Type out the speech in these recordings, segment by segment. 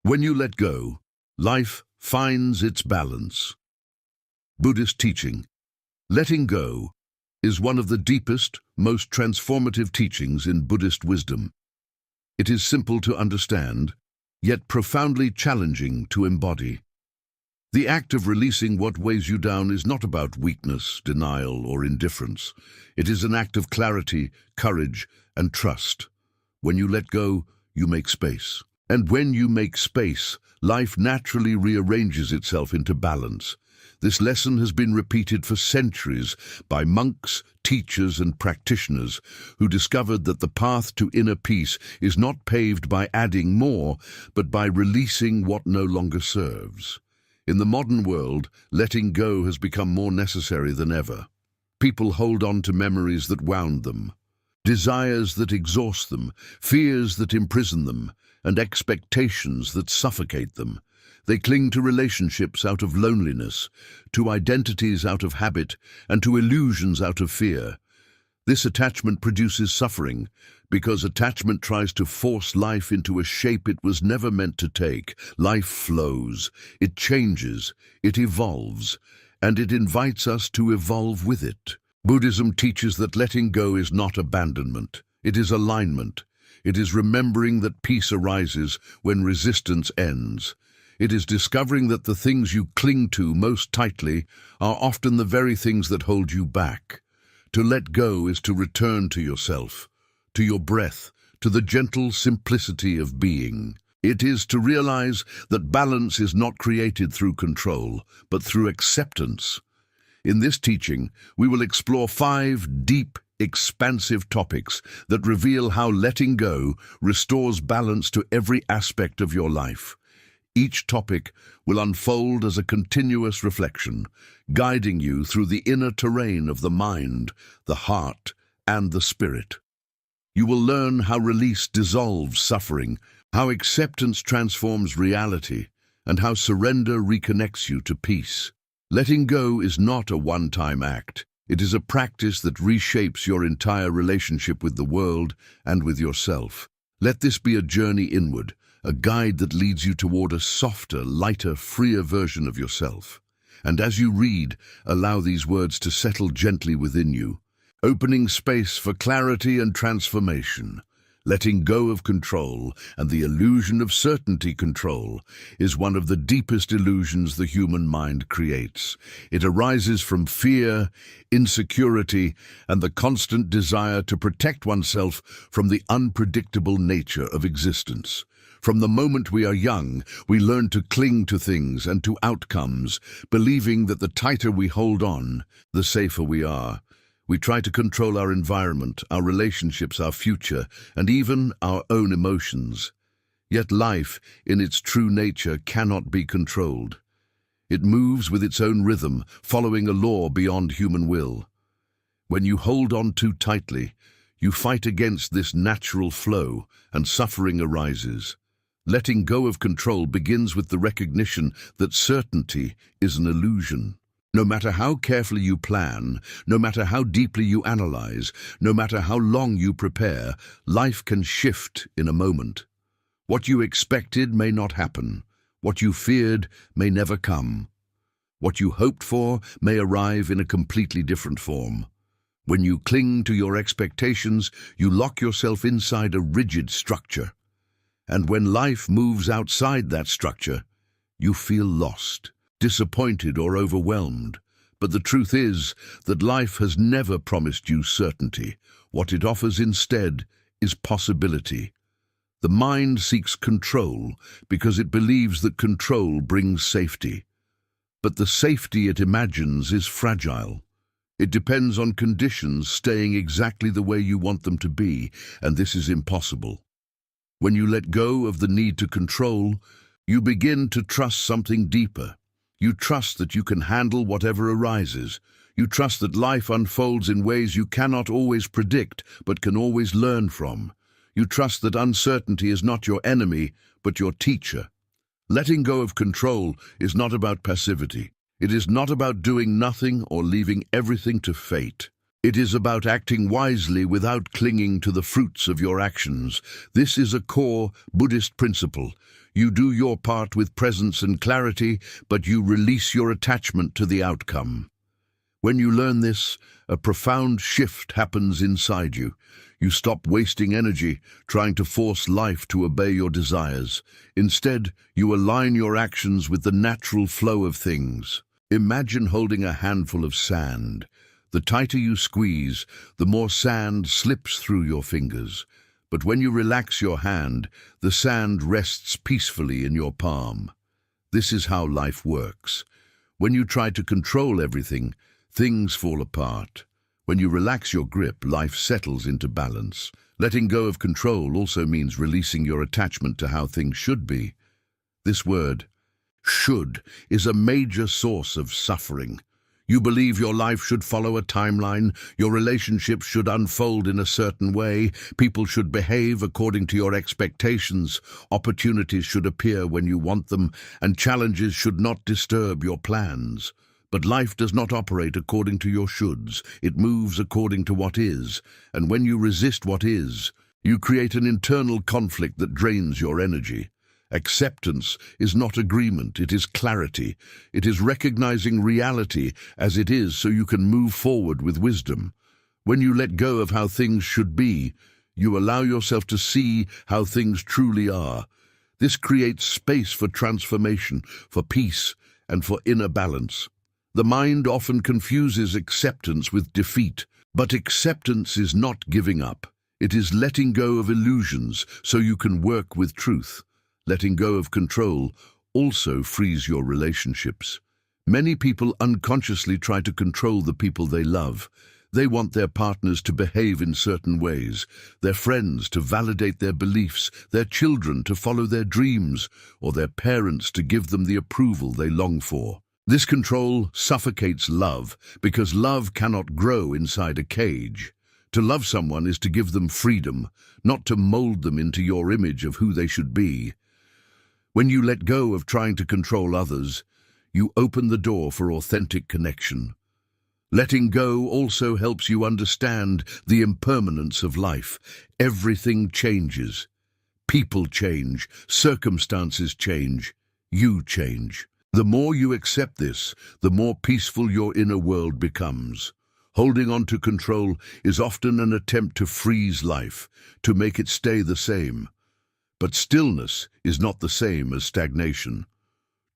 When you let go, life finds its balance. Buddhist teaching, letting go, is one of the deepest, most transformative teachings in Buddhist wisdom. It is simple to understand, yet profoundly challenging to embody. The act of releasing what weighs you down is not about weakness, denial, or indifference. It is an act of clarity, courage, and trust. When you let go, you make space. And when you make space, life naturally rearranges itself into balance. This lesson has been repeated for centuries by monks, teachers, and practitioners who discovered that the path to inner peace is not paved by adding more, but by releasing what no longer serves. In the modern world, letting go has become more necessary than ever. People hold on to memories that wound them, desires that exhaust them, fears that imprison them, and expectations that suffocate them. They cling to relationships out of loneliness, to identities out of habit, and to illusions out of fear. This attachment produces suffering, because attachment tries to force life into a shape it was never meant to take. Life flows, it changes, it evolves, and it invites us to evolve with it. Buddhism teaches that letting go is not abandonment, it is alignment. It is remembering that peace arises when resistance ends. It is discovering that the things you cling to most tightly are often the very things that hold you back. To let go is to return to yourself, to your breath, to the gentle simplicity of being. It is to realize that balance is not created through control, but through acceptance. In this teaching, we will explore 5 deep, expansive topics that reveal how letting go restores balance to every aspect of your life. Each topic will unfold as a continuous reflection, guiding you through the inner terrain of the mind, the heart, and the spirit. You will learn how release dissolves suffering, how acceptance transforms reality, and how surrender reconnects you to peace. Letting go is not a one-time act. It is a practice that reshapes your entire relationship with the world and with yourself. Let this be a journey inward, a guide that leads you toward a softer, lighter, freer version of yourself. And as you read, allow these words to settle gently within you, opening space for clarity and transformation. Letting go of control and the illusion of certainty control is one of the deepest illusions the human mind creates. It arises from fear, insecurity, and the constant desire to protect oneself from the unpredictable nature of existence. From the moment we are young, we learn to cling to things and to outcomes, believing that the tighter we hold on, the safer we are. We try to control our environment, our relationships, our future, and even our own emotions. Yet life, in its true nature, cannot be controlled. It moves with its own rhythm, following a law beyond human will. When you hold on too tightly, you fight against this natural flow, and suffering arises. Letting go of control begins with the recognition that certainty is an illusion. No matter how carefully you plan, no matter how deeply you analyze, no matter how long you prepare, life can shift in a moment. What you expected may not happen. What you feared may never come. What you hoped for may arrive in a completely different form. When you cling to your expectations, you lock yourself inside a rigid structure. And when life moves outside that structure, you feel lost, disappointed, or overwhelmed. But the truth is that life has never promised you certainty. What it offers instead is possibility. The mind seeks control because it believes that control brings safety. But the safety it imagines is fragile. It depends on conditions staying exactly the way you want them to be, and this is impossible. When you let go of the need to control, you begin to trust something deeper. You trust that you can handle whatever arises. You trust that life unfolds in ways you cannot always predict, but can always learn from. You trust that uncertainty is not your enemy, but your teacher. Letting go of control is not about passivity. It is not about doing nothing or leaving everything to fate. It is about acting wisely without clinging to the fruits of your actions. This is a core Buddhist principle. You do your part with presence and clarity, but you release your attachment to the outcome. When you learn this, a profound shift happens inside you. You stop wasting energy trying to force life to obey your desires. Instead, you align your actions with the natural flow of things. Imagine holding a handful of sand. The tighter you squeeze, the more sand slips through your fingers. But when you relax your hand, the sand rests peacefully in your palm. This is how life works. When you try to control everything, things fall apart. When you relax your grip, life settles into balance. Letting go of control also means releasing your attachment to how things should be. This word, should, is a major source of suffering. You believe your life should follow a timeline, your relationships should unfold in a certain way, people should behave according to your expectations, opportunities should appear when you want them, and challenges should not disturb your plans. But life does not operate according to your shoulds. It moves according to what is. And when you resist what is, you create an internal conflict that drains your energy. Acceptance is not agreement, it is clarity. It is recognizing reality as it is so you can move forward with wisdom. When you let go of how things should be, you allow yourself to see how things truly are. This creates space for transformation, for peace, and for inner balance. The mind often confuses acceptance with defeat, but acceptance is not giving up. It is letting go of illusions so you can work with truth. Letting go of control also frees your relationships. Many people unconsciously try to control the people they love. They want their partners to behave in certain ways, their friends to validate their beliefs, their children to follow their dreams, or their parents to give them the approval they long for. This control suffocates love because love cannot grow inside a cage. To love someone is to give them freedom, not to mold them into your image of who they should be. When you let go of trying to control others, you open the door for authentic connection. Letting go also helps you understand the impermanence of life. Everything changes. People change, circumstances change, you change. The more you accept this, the more peaceful your inner world becomes. Holding on to control is often an attempt to freeze life, to make it stay the same. But stillness is not the same as stagnation.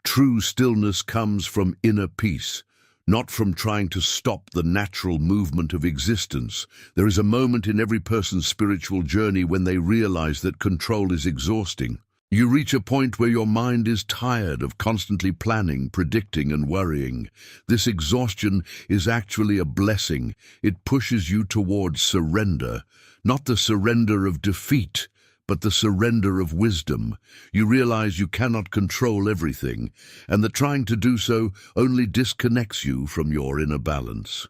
True stillness comes from inner peace, not from trying to stop the natural movement of existence. There is a moment in every person's spiritual journey when they realize that control is exhausting. You reach a point where your mind is tired of constantly planning, predicting, and worrying. This exhaustion is actually a blessing. It pushes you towards surrender, not the surrender of defeat, but the surrender of wisdom. You realize you cannot control everything, and that trying to do so only disconnects you from your inner balance.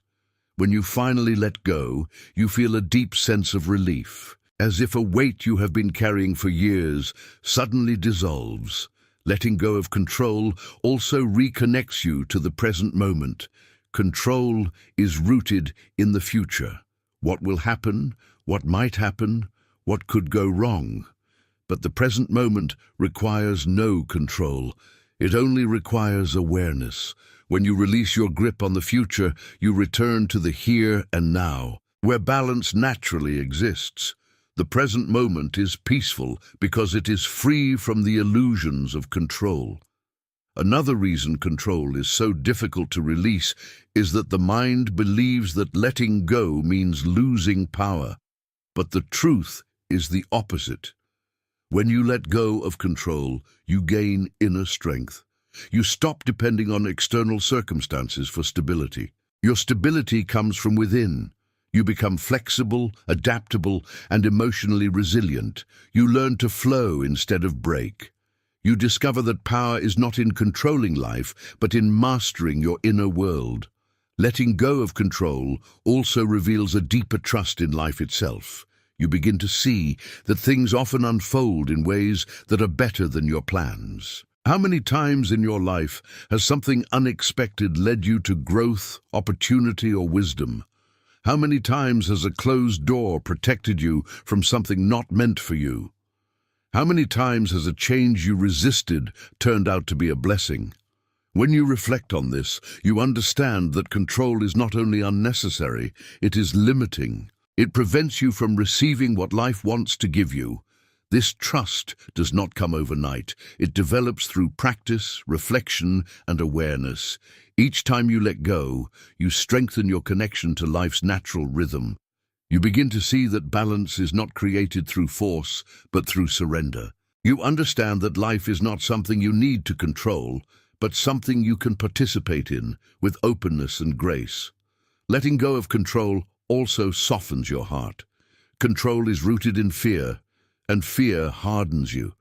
When you finally let go, you feel a deep sense of relief, as if a weight you have been carrying for years suddenly dissolves. Letting go of control also reconnects you to the present moment. Control is rooted in the future. What will happen, what might happen, what could go wrong. But the present moment requires no control. It only requires awareness. When you release your grip on the future, you return to the here and now, where balance naturally exists. The present moment is peaceful because it is free from the illusions of control. Another reason control is so difficult to release is that the mind believes that letting go means losing power. But the truth is the opposite. When you let go of control, you gain inner strength. You stop depending on external circumstances for stability. Your stability comes from within. You become flexible, adaptable, and emotionally resilient. You learn to flow instead of break. You discover that power is not in controlling life, but in mastering your inner world. Letting go of control also reveals a deeper trust in life itself. You begin to see that things often unfold in ways that are better than your plans. How many times in your life has something unexpected led you to growth, opportunity, or wisdom? How many times has a closed door protected you from something not meant for you? How many times has a change you resisted turned out to be a blessing? When you reflect on this, you understand that control is not only unnecessary, it is limiting. It prevents you from receiving what life wants to give you. This trust does not come overnight. It develops through practice, reflection, and awareness. Each time you let go, you strengthen your connection to life's natural rhythm. You begin to see that balance is not created through force, but through surrender. You understand that life is not something you need to control, but something you can participate in with openness and grace. Letting go of control also softens your heart. Control is rooted in fear, and fear hardens you.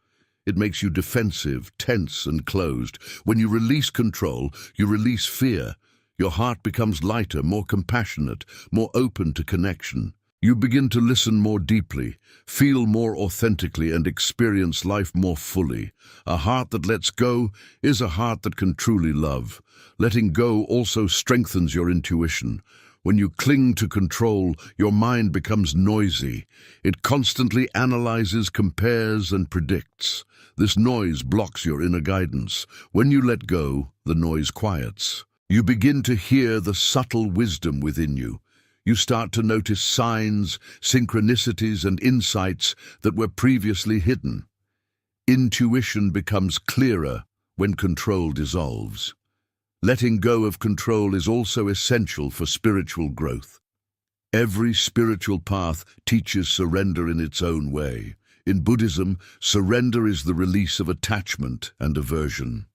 It makes you defensive, tense, and closed. When you release control, you release fear. Your heart becomes lighter, more compassionate, more open to connection. You begin to listen more deeply, feel more authentically, and experience life more fully. A heart that lets go is a heart that can truly love. Letting go also strengthens your intuition. When you cling to control, your mind becomes noisy. It constantly analyzes, compares, and predicts. This noise blocks your inner guidance. When you let go, the noise quiets. You begin to hear the subtle wisdom within you. You start to notice signs, synchronicities, and insights that were previously hidden. Intuition becomes clearer when control dissolves. Letting go of control is also essential for spiritual growth. Every spiritual path teaches surrender in its own way. In Buddhism, surrender is the release of attachment and aversion.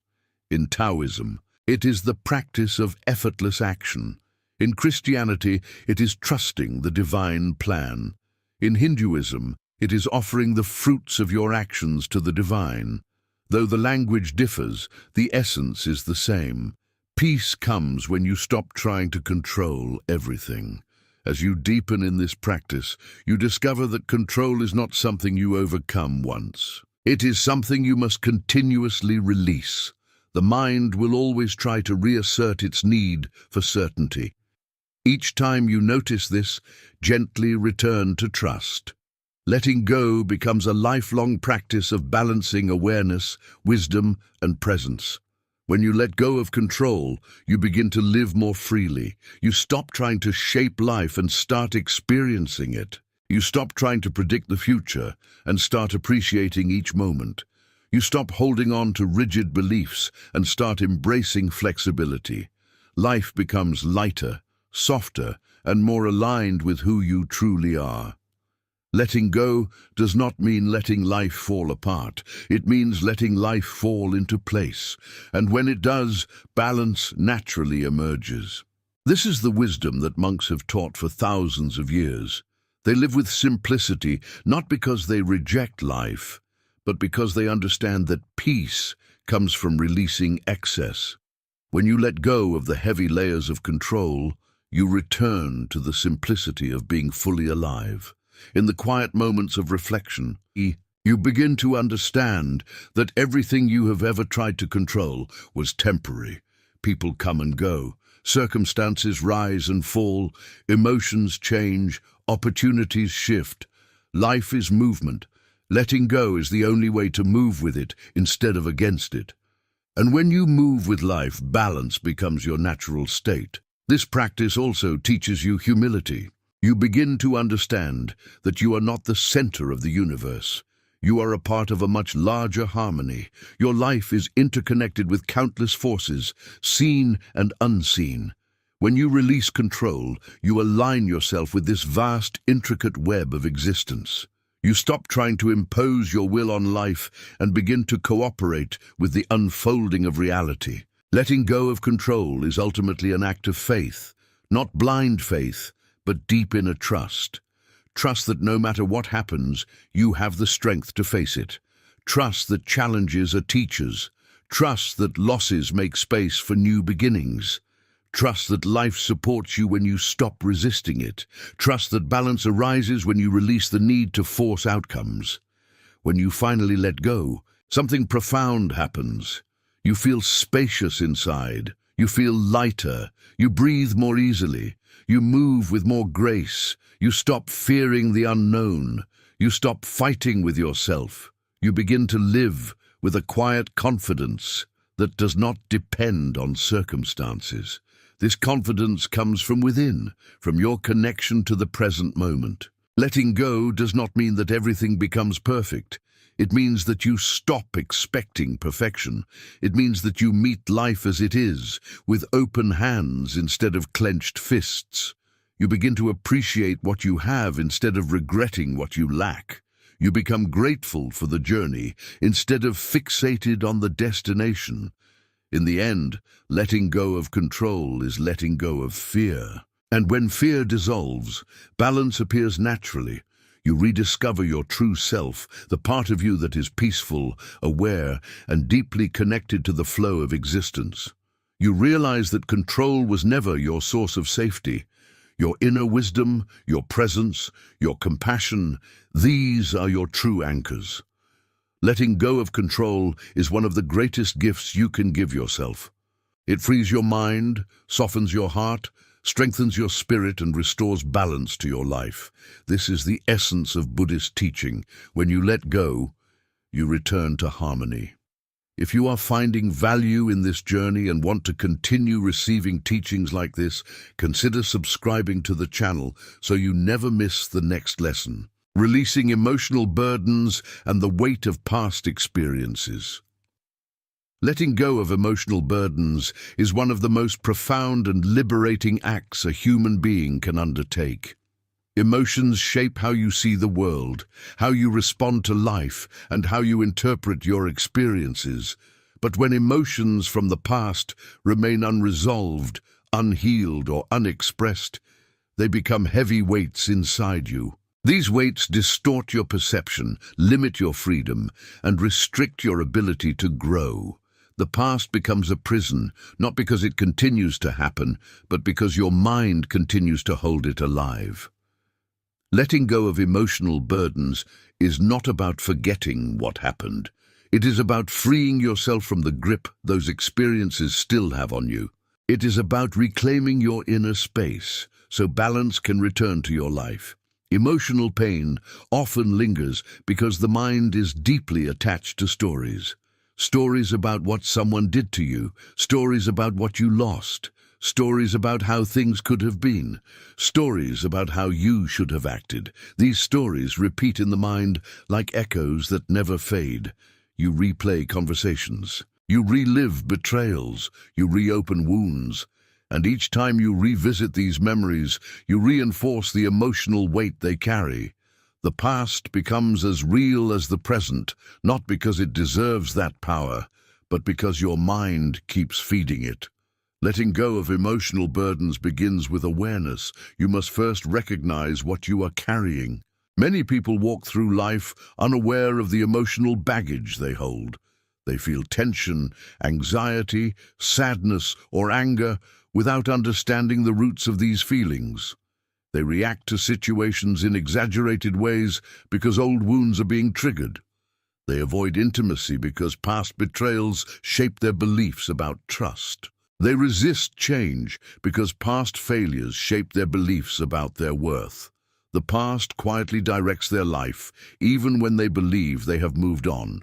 In Taoism, it is the practice of effortless action. In Christianity, it is trusting the divine plan. In Hinduism, it is offering the fruits of your actions to the divine. Though the language differs, the essence is the same. Peace comes when you stop trying to control everything. As you deepen in this practice, you discover that control is not something you overcome once. It is something you must continuously release. The mind will always try to reassert its need for certainty. Each time you notice this, gently return to trust. Letting go becomes a lifelong practice of balancing awareness, wisdom, and presence. When you let go of control, you begin to live more freely. You stop trying to shape life and start experiencing it. You stop trying to predict the future and start appreciating each moment. You stop holding on to rigid beliefs and start embracing flexibility. Life becomes lighter, softer, and more aligned with who you truly are. Letting go does not mean letting life fall apart. It means letting life fall into place. And when it does, balance naturally emerges. This is the wisdom that monks have taught for thousands of years. They live with simplicity, not because they reject life, but because they understand that peace comes from releasing excess. When you let go of the heavy layers of control, you return to the simplicity of being fully alive. In the quiet moments of reflection, you begin to understand that everything you have ever tried to control was temporary. People come and go, circumstances rise and fall, emotions change, opportunities shift. Life is movement. Letting go is the only way to move with it instead of against it. And when you move with life, balance becomes your natural state. This practice also teaches you humility. You begin to understand that you are not the center of the universe. You are a part of a much larger harmony. Your life is interconnected with countless forces, seen and unseen. When you release control, you align yourself with this vast, intricate web of existence. You stop trying to impose your will on life and begin to cooperate with the unfolding of reality. Letting go of control is ultimately an act of faith, not blind faith, but deep inner trust. Trust that no matter what happens, you have the strength to face it. Trust that challenges are teachers. Trust that losses make space for new beginnings. Trust that life supports you when you stop resisting it. Trust that balance arises when you release the need to force outcomes. When you finally let go, something profound happens. You feel spacious inside. You feel lighter. You breathe more easily. You move with more grace. You stop fearing the unknown. You stop fighting with yourself. You begin to live with a quiet confidence that does not depend on circumstances. This confidence comes from within, from your connection to the present moment. Letting go does not mean that everything becomes perfect. It means that you stop expecting perfection. It means that you meet life as it is, with open hands instead of clenched fists. You begin to appreciate what you have instead of regretting what you lack. You become grateful for the journey instead of fixated on the destination. In the end, letting go of control is letting go of fear. And when fear dissolves, balance appears naturally. You rediscover your true self, the part of you that is peaceful, aware, and deeply connected to the flow of existence. You realize that control was never your source of safety. Your inner wisdom, your presence, your compassion, these are your true anchors. Letting go of control is one of the greatest gifts you can give yourself. It frees your mind, softens your heart, strengthens your spirit, and restores balance to your life. This is the essence of Buddhist teaching. When you let go, you return to harmony. If you are finding value in this journey and want to continue receiving teachings like this, consider subscribing to the channel so you never miss the next lesson. Releasing emotional burdens and the weight of past experiences. Letting go of emotional burdens is one of the most profound and liberating acts a human being can undertake. Emotions shape how you see the world, how you respond to life, and how you interpret your experiences. But when emotions from the past remain unresolved, unhealed, or unexpressed, they become heavy weights inside you. These weights distort your perception, limit your freedom, and restrict your ability to grow. The past becomes a prison, not because it continues to happen, but because your mind continues to hold it alive. Letting go of emotional burdens is not about forgetting what happened. It is about freeing yourself from the grip those experiences still have on you. It is about reclaiming your inner space, so balance can return to your life. Emotional pain often lingers because the mind is deeply attached to stories. Stories about what someone did to you, stories about what you lost, stories about how things could have been, stories about how you should have acted. These stories repeat in the mind like echoes that never fade. You replay conversations. You relive betrayals. You reopen wounds. And each time you revisit these memories, you reinforce the emotional weight they carry. The past becomes as real as the present, not because it deserves that power, but because your mind keeps feeding it. Letting go of emotional burdens begins with awareness. You must first recognize what you are carrying. Many people walk through life unaware of the emotional baggage they hold. They feel tension, anxiety, sadness, or anger without understanding the roots of these feelings. They react to situations in exaggerated ways because old wounds are being triggered. They avoid intimacy because past betrayals shape their beliefs about trust. They resist change because past failures shape their beliefs about their worth. The past quietly directs their life, even when they believe they have moved on.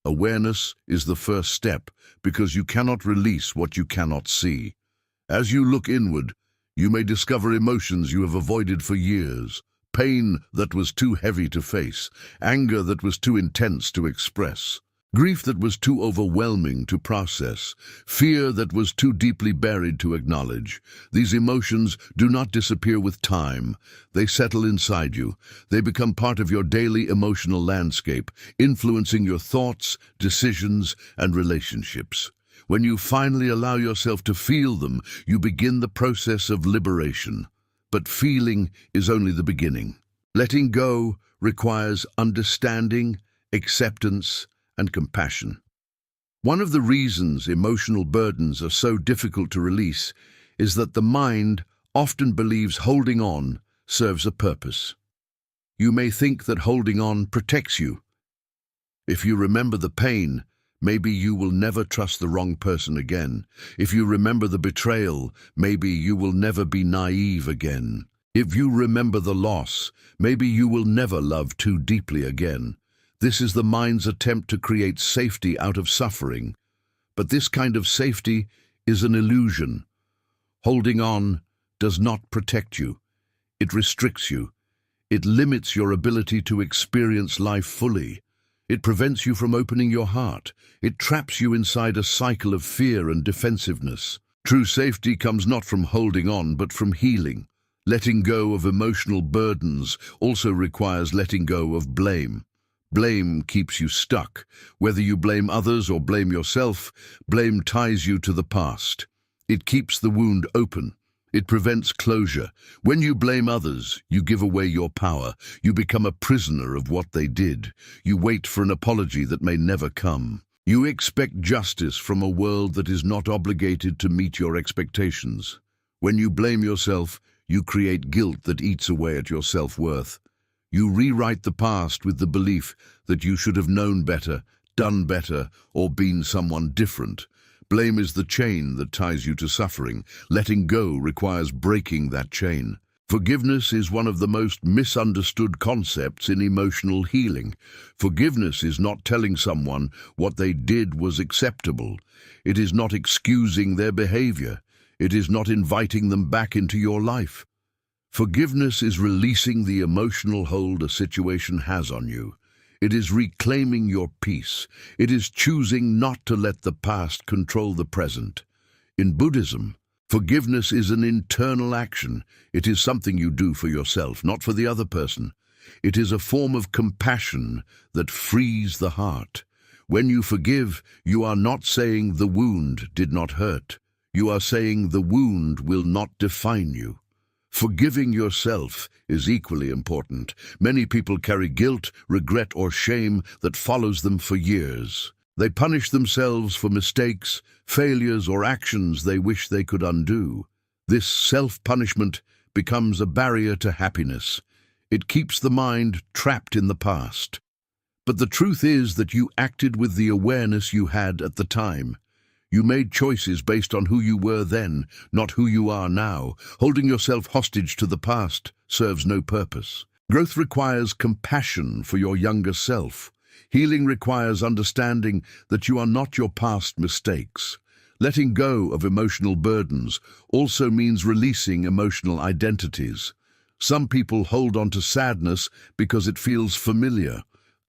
Awareness is the first step because you cannot release what you cannot see. As you look inward, you may discover emotions you have avoided for years, pain that was too heavy to face, anger that was too intense to express, grief that was too overwhelming to process, fear that was too deeply buried to acknowledge. These emotions do not disappear with time. They settle inside you. They become part of your daily emotional landscape, influencing your thoughts, decisions, and relationships. When you finally allow yourself to feel them, you begin the process of liberation. But feeling is only the beginning. Letting go requires understanding, acceptance, and compassion. One of the reasons emotional burdens are so difficult to release is that the mind often believes holding on serves a purpose. You may think that holding on protects you. If you remember the pain, maybe you will never trust the wrong person again. If you remember the betrayal, maybe you will never be naive again. If you remember the loss, maybe you will never love too deeply again. This is the mind's attempt to create safety out of suffering. But this kind of safety is an illusion. Holding on does not protect you. It restricts you. It limits your ability to experience life fully. It prevents you from opening your heart. It traps you inside a cycle of fear and defensiveness. True safety comes not from holding on, but from healing. Letting go of emotional burdens also requires letting go of blame. Blame keeps you stuck. Whether you blame others or blame yourself, blame ties you to the past. It keeps the wound open. It prevents closure. When you blame others, you give away your power. You become a prisoner of what they did. You wait for an apology that may never come. You expect justice from a world that is not obligated to meet your expectations. When you blame yourself, you create guilt that eats away at your self-worth. You rewrite the past with the belief that you should have known better, done better, or been someone different. Blame is the chain that ties you to suffering. Letting go requires breaking that chain. Forgiveness is one of the most misunderstood concepts in emotional healing. Forgiveness is not telling someone what they did was acceptable. It is not excusing their behavior. It is not inviting them back into your life. Forgiveness is releasing the emotional hold a situation has on you. It is reclaiming your peace. It is choosing not to let the past control the present. In Buddhism, forgiveness is an internal action. It is something you do for yourself, not for the other person. It is a form of compassion that frees the heart. When you forgive, you are not saying the wound did not hurt. You are saying the wound will not define you. Forgiving yourself is equally important. Many people carry guilt, regret, or shame that follows them for years. They punish themselves for mistakes, failures, or actions they wish they could undo. This self-punishment becomes a barrier to happiness. It keeps the mind trapped in the past. But the truth is that you acted with the awareness you had at the time. You made choices based on who you were then, not who you are now. Holding yourself hostage to the past serves no purpose. Growth requires compassion for your younger self. Healing requires understanding that you are not your past mistakes. Letting go of emotional burdens also means releasing emotional identities. Some people hold on to sadness because it feels familiar.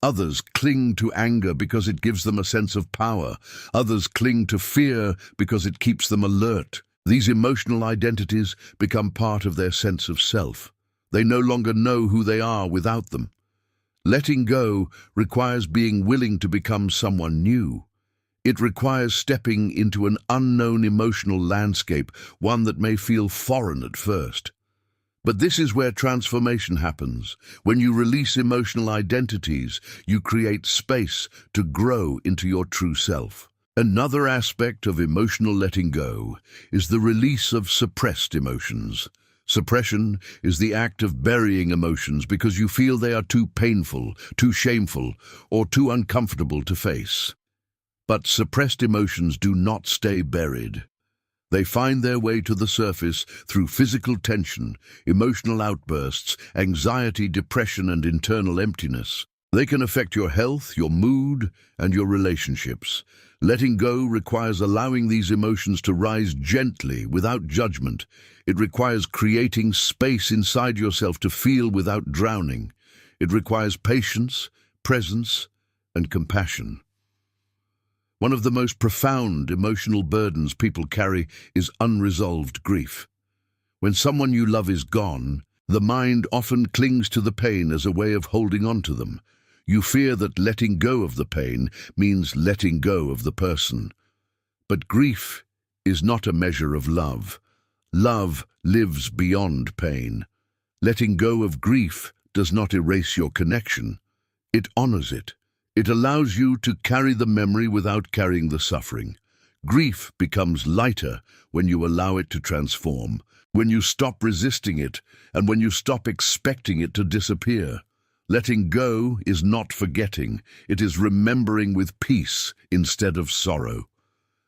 Others cling to anger because it gives them a sense of power. Others cling to fear because it keeps them alert. These emotional identities become part of their sense of self. They no longer know who they are without them. Letting go requires being willing to become someone new. It requires stepping into an unknown emotional landscape, one that may feel foreign at first. But this is where transformation happens. When you release emotional identities, you create space to grow into your true self. Another aspect of emotional letting go is the release of suppressed emotions. Suppression is the act of burying emotions because you feel they are too painful, too shameful, or too uncomfortable to face. But suppressed emotions do not stay buried. They find their way to the surface through physical tension, emotional outbursts, anxiety, depression, and internal emptiness. They can affect your health, your mood, and your relationships. Letting go requires allowing these emotions to rise gently, without judgment. It requires creating space inside yourself to feel without drowning. It requires patience, presence, and compassion. One of the most profound emotional burdens people carry is unresolved grief. When someone you love is gone, the mind often clings to the pain as a way of holding on to them. You fear that letting go of the pain means letting go of the person. But grief is not a measure of love. Love lives beyond pain. Letting go of grief does not erase your connection. It honors it. It allows you to carry the memory without carrying the suffering. Grief becomes lighter when you allow it to transform, when you stop resisting it, and when you stop expecting it to disappear. Letting go is not forgetting, it is remembering with peace instead of sorrow.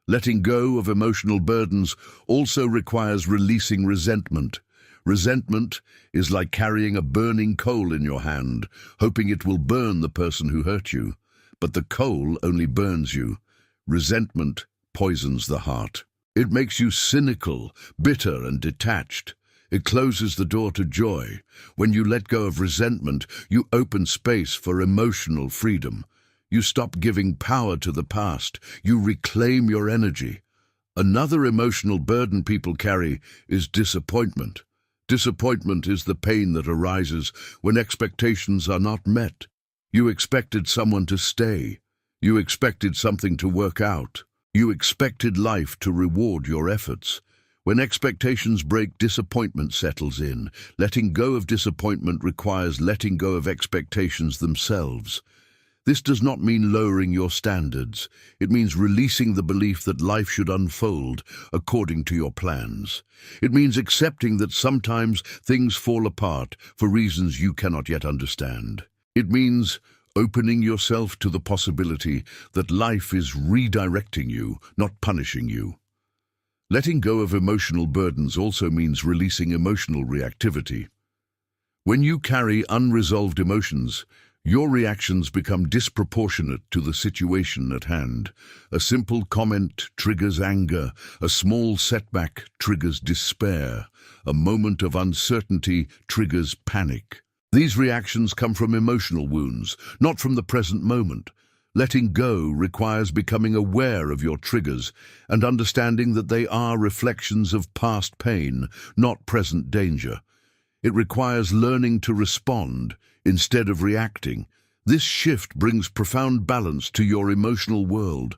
Letting go of emotional burdens also requires releasing resentment. Resentment is like carrying a burning coal in your hand, hoping it will burn the person who hurt you. But the coal only burns you. Resentment poisons the heart. It makes you cynical, bitter, and detached. It closes the door to joy. When you let go of resentment, you open space for emotional freedom. You stop giving power to the past. You reclaim your energy. Another emotional burden people carry is disappointment. Disappointment is the pain that arises when expectations are not met. You expected someone to stay. You expected something to work out. You expected life to reward your efforts. When expectations break, disappointment settles in. Letting go of disappointment requires letting go of expectations themselves. This does not mean lowering your standards. It means releasing the belief that life should unfold according to your plans. It means accepting that sometimes things fall apart for reasons you cannot yet understand. It means opening yourself to the possibility that life is redirecting you, not punishing you. Letting go of emotional burdens also means releasing emotional reactivity. When you carry unresolved emotions, your reactions become disproportionate to the situation at hand. A simple comment triggers anger. A small setback triggers despair. A moment of uncertainty triggers panic. These reactions come from emotional wounds, not from the present moment. Letting go requires becoming aware of your triggers and understanding that they are reflections of past pain, not present danger. It requires learning to respond instead of reacting. This shift brings profound balance to your emotional world.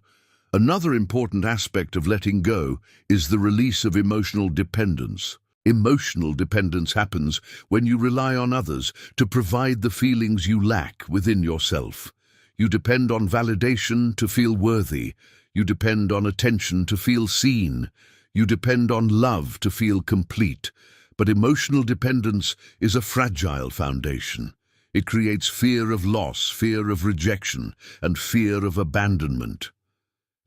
Another important aspect of letting go is the release of emotional dependence. Emotional dependence happens when you rely on others to provide the feelings you lack within yourself. You depend on validation to feel worthy. You depend on attention to feel seen. You depend on love to feel complete. But emotional dependence is a fragile foundation. It creates fear of loss, fear of rejection, and fear of abandonment.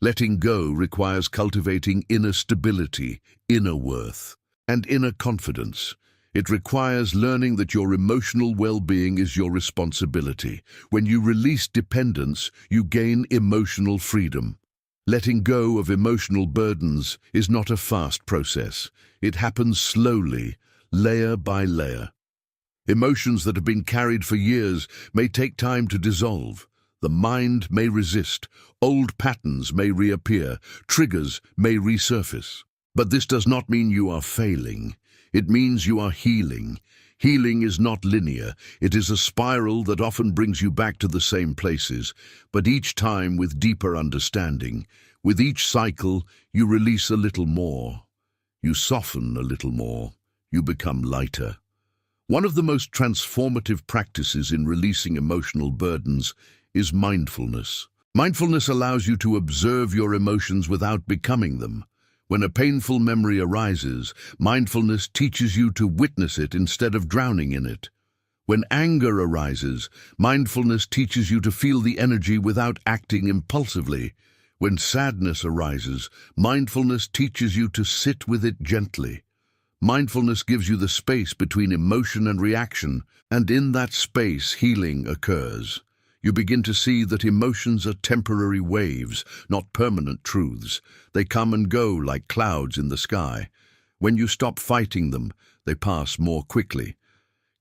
Letting go requires cultivating inner stability, inner worth, and inner confidence. It requires learning that your emotional well-being is your responsibility. When you release dependence, you gain emotional freedom. Letting go of emotional burdens is not a fast process. It happens slowly, layer by layer. Emotions that have been carried for years may take time to dissolve. The mind may resist. Old patterns may reappear. Triggers may resurface. But this does not mean you are failing. It means you are healing. Healing is not linear. It is a spiral that often brings you back to the same places, but each time with deeper understanding. With each cycle, you release a little more. You soften a little more. You become lighter. One of the most transformative practices in releasing emotional burdens is mindfulness. Mindfulness allows you to observe your emotions without becoming them. When a painful memory arises, mindfulness teaches you to witness it instead of drowning in it. When anger arises, mindfulness teaches you to feel the energy without acting impulsively. When sadness arises, mindfulness teaches you to sit with it gently. Mindfulness gives you the space between emotion and reaction, and in that space, healing occurs. You begin to see that emotions are temporary waves, not permanent truths. They come and go like clouds in the sky. When you stop fighting them, they pass more quickly.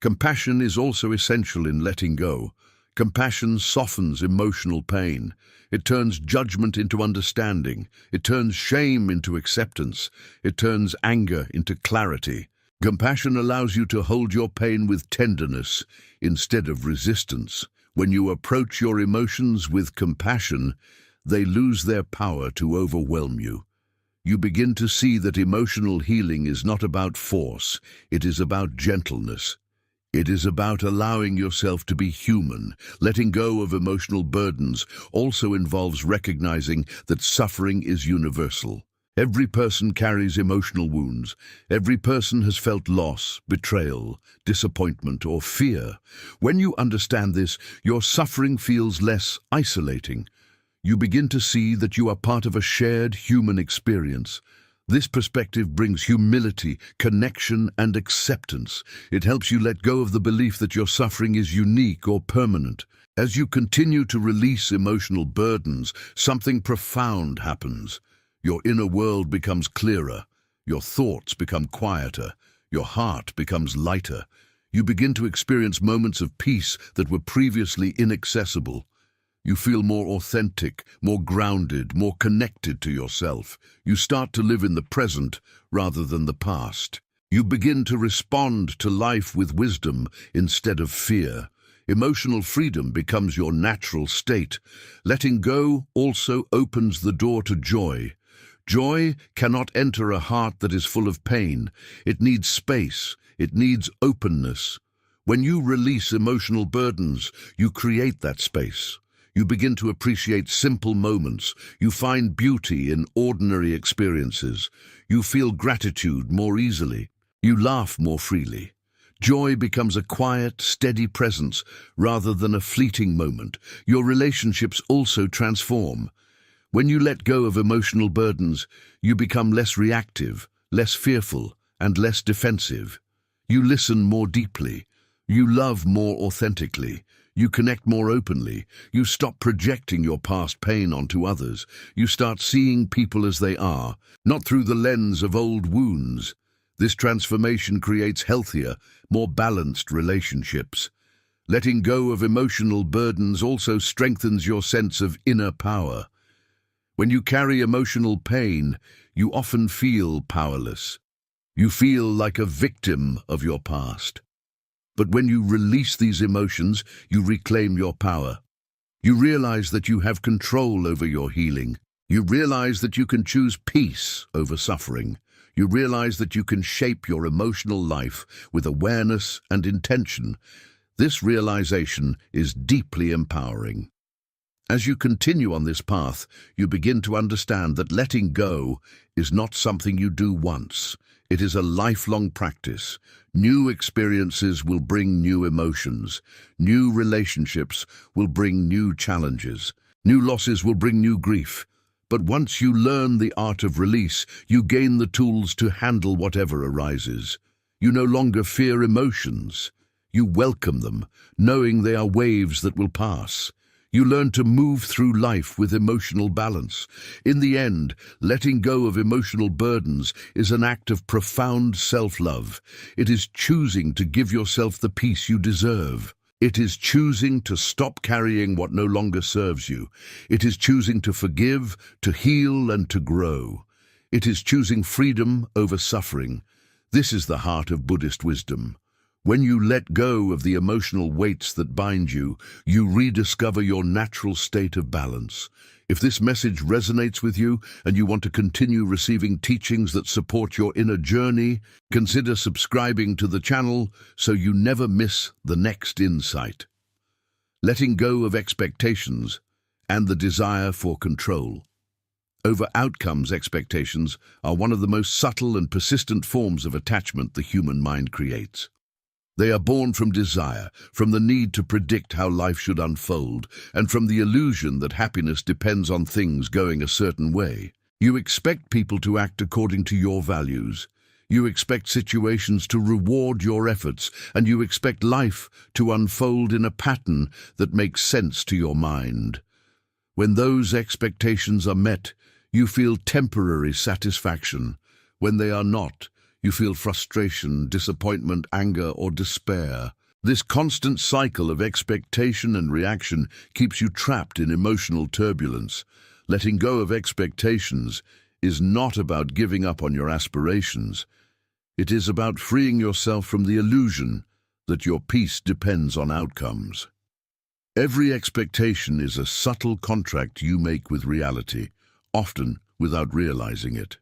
Compassion is also essential in letting go. Compassion softens emotional pain. It turns judgment into understanding. It turns shame into acceptance. It turns anger into clarity. Compassion allows you to hold your pain with tenderness instead of resistance. When you approach your emotions with compassion, they lose their power to overwhelm you. You begin to see that emotional healing is not about force, it is about gentleness. It is about allowing yourself to be human. Letting go of emotional burdens also involves recognizing that suffering is universal. Every person carries emotional wounds. Every person has felt loss, betrayal, disappointment, or fear. When you understand this, your suffering feels less isolating. You begin to see that you are part of a shared human experience. This perspective brings humility, connection, and acceptance. It helps you let go of the belief that your suffering is unique or permanent. As you continue to release emotional burdens, something profound happens. Your inner world becomes clearer. Your thoughts become quieter. Your heart becomes lighter. You begin to experience moments of peace that were previously inaccessible. You feel more authentic, more grounded, more connected to yourself. You start to live in the present rather than the past. You begin to respond to life with wisdom instead of fear. Emotional freedom becomes your natural state. Letting go also opens the door to joy. Joy cannot enter a heart that is full of pain. It needs space. It needs openness. When you release emotional burdens, you create that space. You begin to appreciate simple moments. You find beauty in ordinary experiences. You feel gratitude more easily. You laugh more freely. Joy becomes a quiet, steady presence rather than a fleeting moment. Your relationships also transform. When you let go of emotional burdens, you become less reactive, less fearful, and less defensive. You listen more deeply. You love more authentically. You connect more openly. You stop projecting your past pain onto others. You start seeing people as they are, not through the lens of old wounds. This transformation creates healthier, more balanced relationships. Letting go of emotional burdens also strengthens your sense of inner power. When you carry emotional pain, you often feel powerless. You feel like a victim of your past. But when you release these emotions, you reclaim your power. You realize that you have control over your healing. You realize that you can choose peace over suffering. You realize that you can shape your emotional life with awareness and intention. This realization is deeply empowering. As you continue on this path, you begin to understand that letting go is not something you do once. It is a lifelong practice. New experiences will bring new emotions. New relationships will bring new challenges. New losses will bring new grief. But once you learn the art of release, you gain the tools to handle whatever arises. You no longer fear emotions. You welcome them, knowing they are waves that will pass. You learn to move through life with emotional balance. In the end, letting go of emotional burdens is an act of profound self-love. It is choosing to give yourself the peace you deserve. It is choosing to stop carrying what no longer serves you. It is choosing to forgive, to heal, and to grow. It is choosing freedom over suffering. This is the heart of Buddhist wisdom. When you let go of the emotional weights that bind you, you rediscover your natural state of balance. If this message resonates with you and you want to continue receiving teachings that support your inner journey, consider subscribing to the channel so you never miss the next insight. Letting go of expectations and the desire for control. Over outcomes, expectations are one of the most subtle and persistent forms of attachment the human mind creates. They are born from desire, from the need to predict how life should unfold, and from the illusion that happiness depends on things going a certain way. You expect people to act according to your values. You expect situations to reward your efforts, and you expect life to unfold in a pattern that makes sense to your mind. When those expectations are met, you feel temporary satisfaction. When they are not, you feel frustration, disappointment, anger, or despair. This constant cycle of expectation and reaction keeps you trapped in emotional turbulence. Letting go of expectations is not about giving up on your aspirations. It is about freeing yourself from the illusion that your peace depends on outcomes. Every expectation is a subtle contract you make with reality, often without realizing it.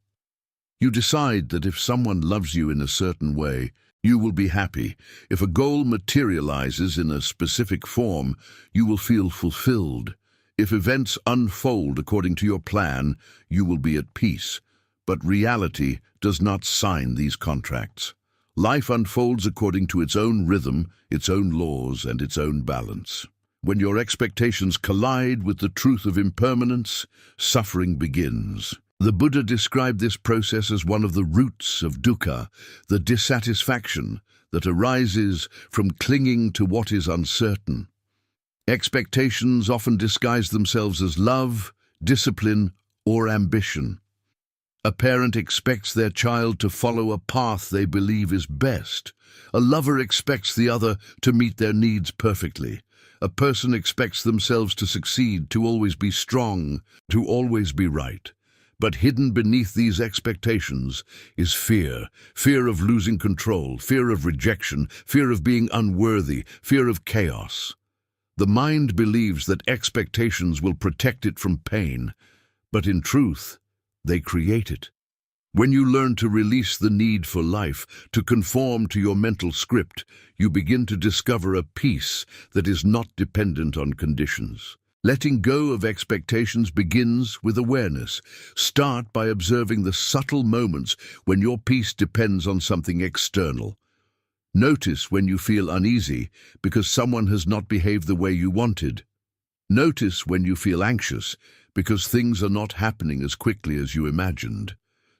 You decide that if someone loves you in a certain way, you will be happy. If a goal materializes in a specific form, you will feel fulfilled. If events unfold according to your plan, you will be at peace. But reality does not sign these contracts. Life unfolds according to its own rhythm, its own laws, and its own balance. When your expectations collide with the truth of impermanence, suffering begins. The Buddha described this process as one of the roots of dukkha, the dissatisfaction that arises from clinging to what is uncertain. Expectations often disguise themselves as love, discipline, or ambition. A parent expects their child to follow a path they believe is best. A lover expects the other to meet their needs perfectly. A person expects themselves to succeed, to always be strong, to always be right. But hidden beneath these expectations is fear. Fear of losing control, fear of rejection, fear of being unworthy, fear of chaos. The mind believes that expectations will protect it from pain, but in truth, they create it. When you learn to release the need for life, to conform to your mental script, you begin to discover a peace that is not dependent on conditions. Letting go of expectations begins with awareness. Start by observing the subtle moments when your peace depends on something external. Notice when you feel uneasy because someone has not behaved the way you wanted. Notice when you feel anxious because things are not happening as quickly as you imagined.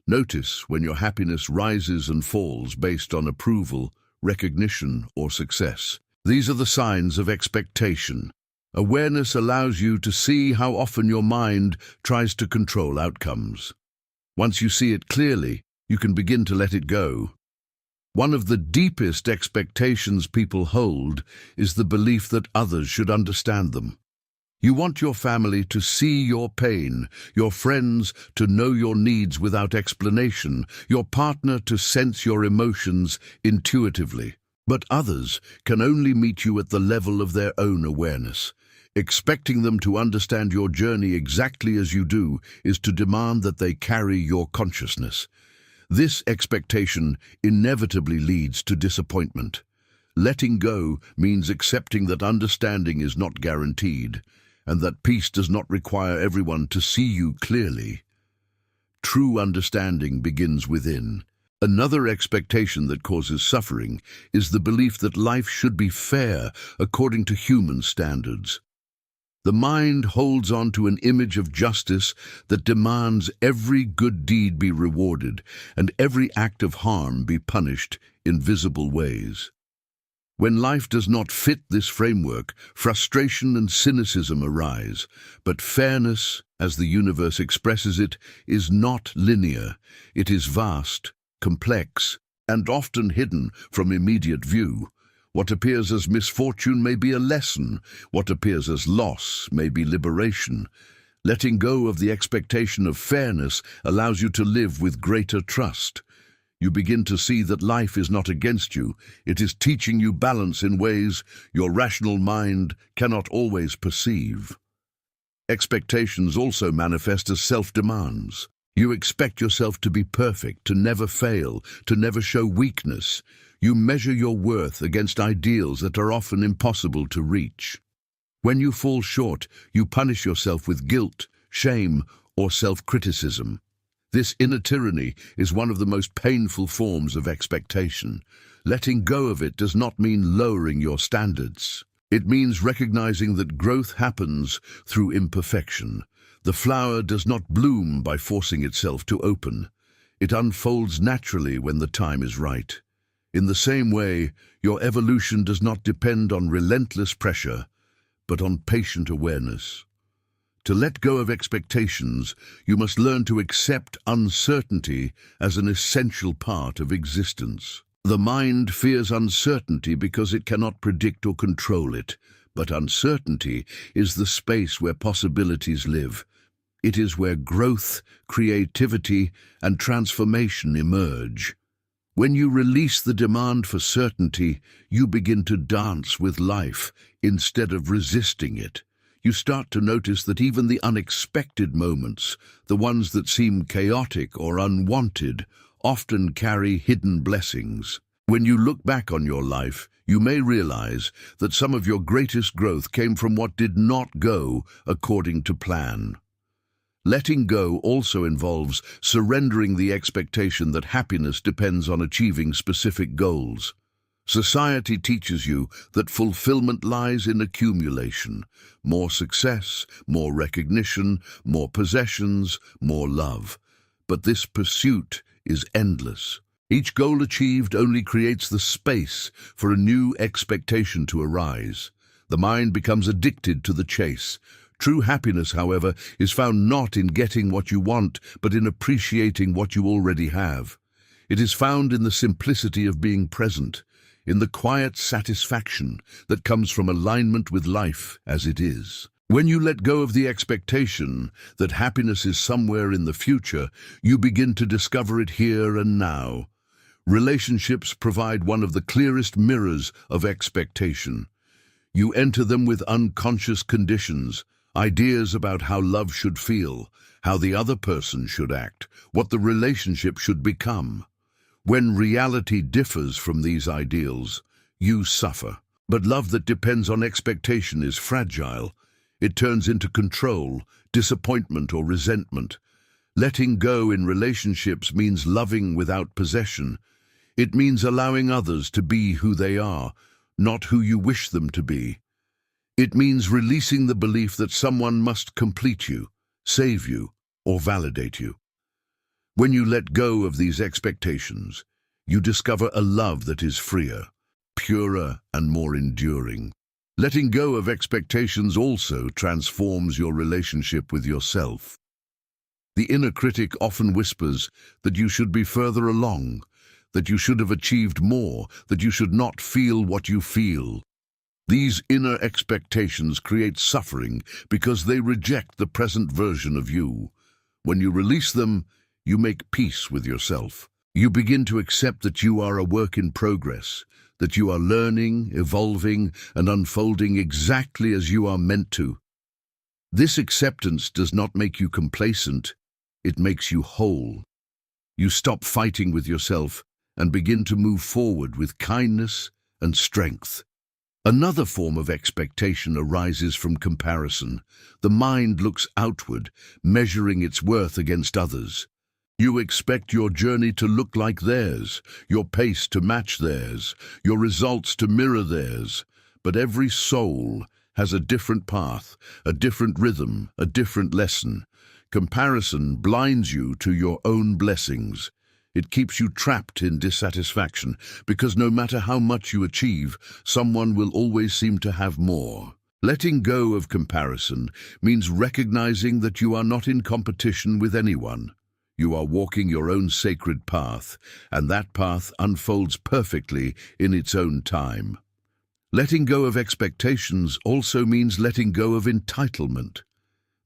Notice when your happiness rises and falls based on approval, recognition, or success. These are the signs of expectation. Awareness allows you to see how often your mind tries to control outcomes. Once you see it clearly, you can begin to let it go. One of the deepest expectations people hold is the belief that others should understand them. You want your family to see your pain, your friends to know your needs without explanation, your partner to sense your emotions intuitively. But others can only meet you at the level of their own awareness. Expecting them to understand your journey exactly as you do is to demand that they carry your consciousness. This expectation inevitably leads to disappointment. Letting go means accepting that understanding is not guaranteed, and that peace does not require everyone to see you clearly. True understanding begins within. Another expectation that causes suffering is the belief that life should be fair according to human standards. The mind holds on to an image of justice that demands every good deed be rewarded and every act of harm be punished in visible ways. When life does not fit this framework, frustration and cynicism arise. But fairness, as the universe expresses it, is not linear. It is vast, complex, and often hidden from immediate view. What appears as misfortune may be a lesson. What appears as loss may be liberation. Letting go of the expectation of fairness allows you to live with greater trust. You begin to see that life is not against you. It is teaching you balance in ways your rational mind cannot always perceive. Expectations also manifest as self-demands. You expect yourself to be perfect, to never fail, to never show weakness. You measure your worth against ideals that are often impossible to reach. When you fall short, you punish yourself with guilt, shame, or self-criticism. This inner tyranny is one of the most painful forms of expectation. Letting go of it does not mean lowering your standards. It means recognizing that growth happens through imperfection. The flower does not bloom by forcing itself to open. It unfolds naturally when the time is right. In the same way, your evolution does not depend on relentless pressure, but on patient awareness. To let go of expectations, you must learn to accept uncertainty as an essential part of existence. The mind fears uncertainty because it cannot predict or control it, but uncertainty is the space where possibilities live. It is where growth, creativity, and transformation emerge. When you release the demand for certainty, you begin to dance with life instead of resisting it. You start to notice that even the unexpected moments, the ones that seem chaotic or unwanted, often carry hidden blessings. When you look back on your life, you may realize that some of your greatest growth came from what did not go according to plan. Letting go also involves surrendering the expectation that happiness depends on achieving specific goals. Society teaches you that fulfillment lies in accumulation. More success, more recognition, more possessions, more love. but this pursuit is endless. Each goal achieved only creates the space for a new expectation to arise. The mind becomes addicted to the chase. True happiness, however, is found not in getting what you want, but in appreciating what you already have. It is found in the simplicity of being present, in the quiet satisfaction that comes from alignment with life as it is. When you let go of the expectation that happiness is somewhere in the future, you begin to discover it here and now. Relationships provide one of the clearest mirrors of expectation. You enter them with unconscious conditions, ideas about how love should feel, how the other person should act, what the relationship should become. When reality differs from these ideals, you suffer. But love that depends on expectation is fragile. It turns into control, disappointment, or resentment. Letting go in relationships means loving without possession. It means allowing others to be who they are, not who you wish them to be. It means releasing the belief that someone must complete you, save you, or validate you. When you let go of these expectations, you discover a love that is freer, purer, and more enduring. Letting go of expectations also transforms your relationship with yourself. The inner critic often whispers that you should be further along, that you should have achieved more, that you should not feel what you feel. These inner expectations create suffering because they reject the present version of you. When you release them, you make peace with yourself. You begin to accept that you are a work in progress, that you are learning, evolving, and unfolding exactly as you are meant to. This acceptance does not make you complacent, it makes you whole. You stop fighting with yourself and begin to move forward with kindness and strength. Another form of expectation arises from comparison. The mind looks outward, measuring its worth against others. You expect your journey to look like theirs, your pace to match theirs, your results to mirror theirs. But every soul has a different path, a different rhythm, a different lesson. Comparison blinds you to your own blessings. It keeps you trapped in dissatisfaction, because no matter how much you achieve, someone will always seem to have more. Letting go of comparison means recognizing that you are not in competition with anyone. You are walking your own sacred path, and that path unfolds perfectly in its own time. Letting go of expectations also means letting go of entitlement.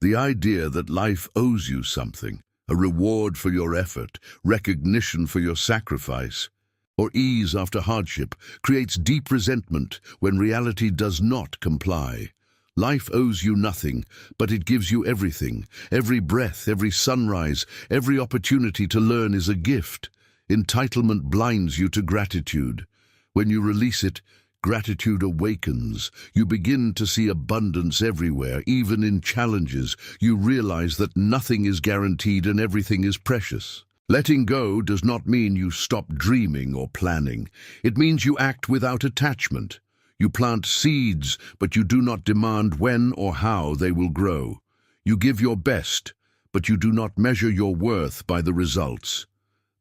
The idea that life owes you something, a reward for your effort, recognition for your sacrifice, or ease after hardship, creates deep resentment when reality does not comply. Life owes you nothing, but it gives you everything. Every breath, every sunrise, every opportunity to learn is a gift. Entitlement blinds you to gratitude. When you release it, gratitude awakens. You begin to see abundance everywhere, even in challenges. You realize that nothing is guaranteed and everything is precious. Letting go does not mean you stop dreaming or planning. It means you act without attachment. You plant seeds, but you do not demand when or how they will grow. You give your best, but you do not measure your worth by the results.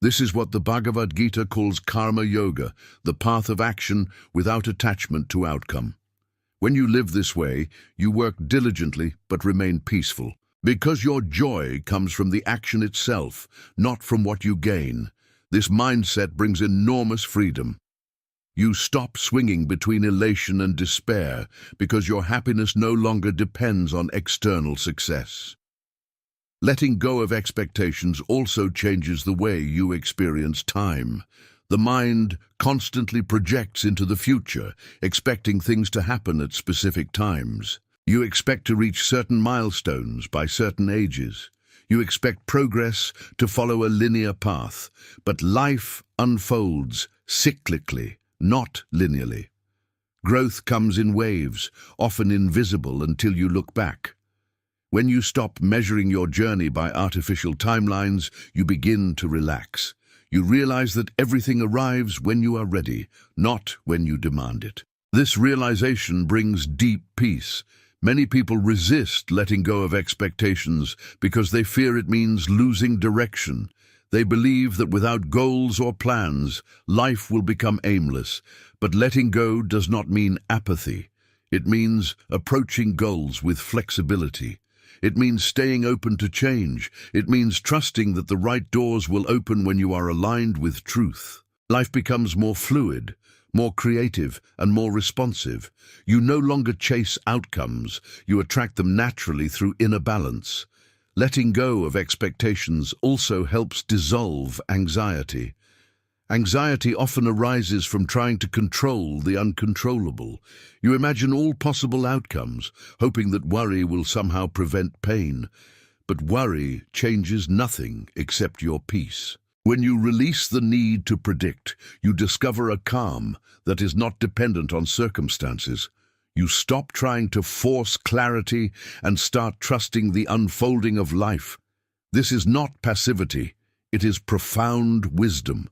This is what the Bhagavad Gita calls karma yoga, the path of action without attachment to outcome. When you live this way, you work diligently but remain peaceful, because your joy comes from the action itself, not from what you gain. This mindset brings enormous freedom. You stop swinging between elation and despair because your happiness no longer depends on external success. Letting go of expectations also changes the way you experience time. The mind constantly projects into the future, expecting things to happen at specific times. You expect to reach certain milestones by certain ages. You expect progress to follow a linear path, but life unfolds cyclically, not linearly. Growth comes in waves, often invisible until you look back. When you stop measuring your journey by artificial timelines, you begin to relax. You realize that everything arrives when you are ready, not when you demand it. This realization brings deep peace, Many people resist letting go of expectations because they fear it means losing direction. They believe that without goals or plans, life will become aimless. But letting go does not mean apathy. It means approaching goals with flexibility. It means staying open to change. It means trusting that the right doors will open when you are aligned with truth. Life becomes more fluid, more creative, and more responsive. You no longer chase outcomes. You attract them naturally through inner balance. Letting go of expectations also helps dissolve anxiety. Anxiety often arises from trying to control the uncontrollable. You imagine all possible outcomes, hoping that worry will somehow prevent pain. But worry changes nothing except your peace. When you release the need to predict, you discover a calm that is not dependent on circumstances. You stop trying to force clarity and start trusting the unfolding of life. This is not passivity, it is profound wisdom.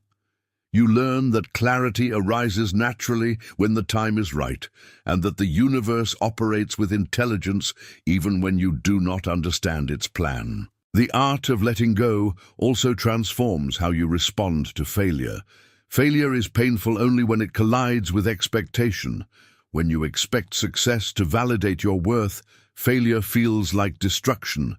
You learn that clarity arises naturally when the time is right, and that the universe operates with intelligence even when you do not understand its plan. The art of letting go also transforms how you respond to failure. Failure is painful only when it collides with expectation. When you expect success to validate your worth, failure feels like destruction.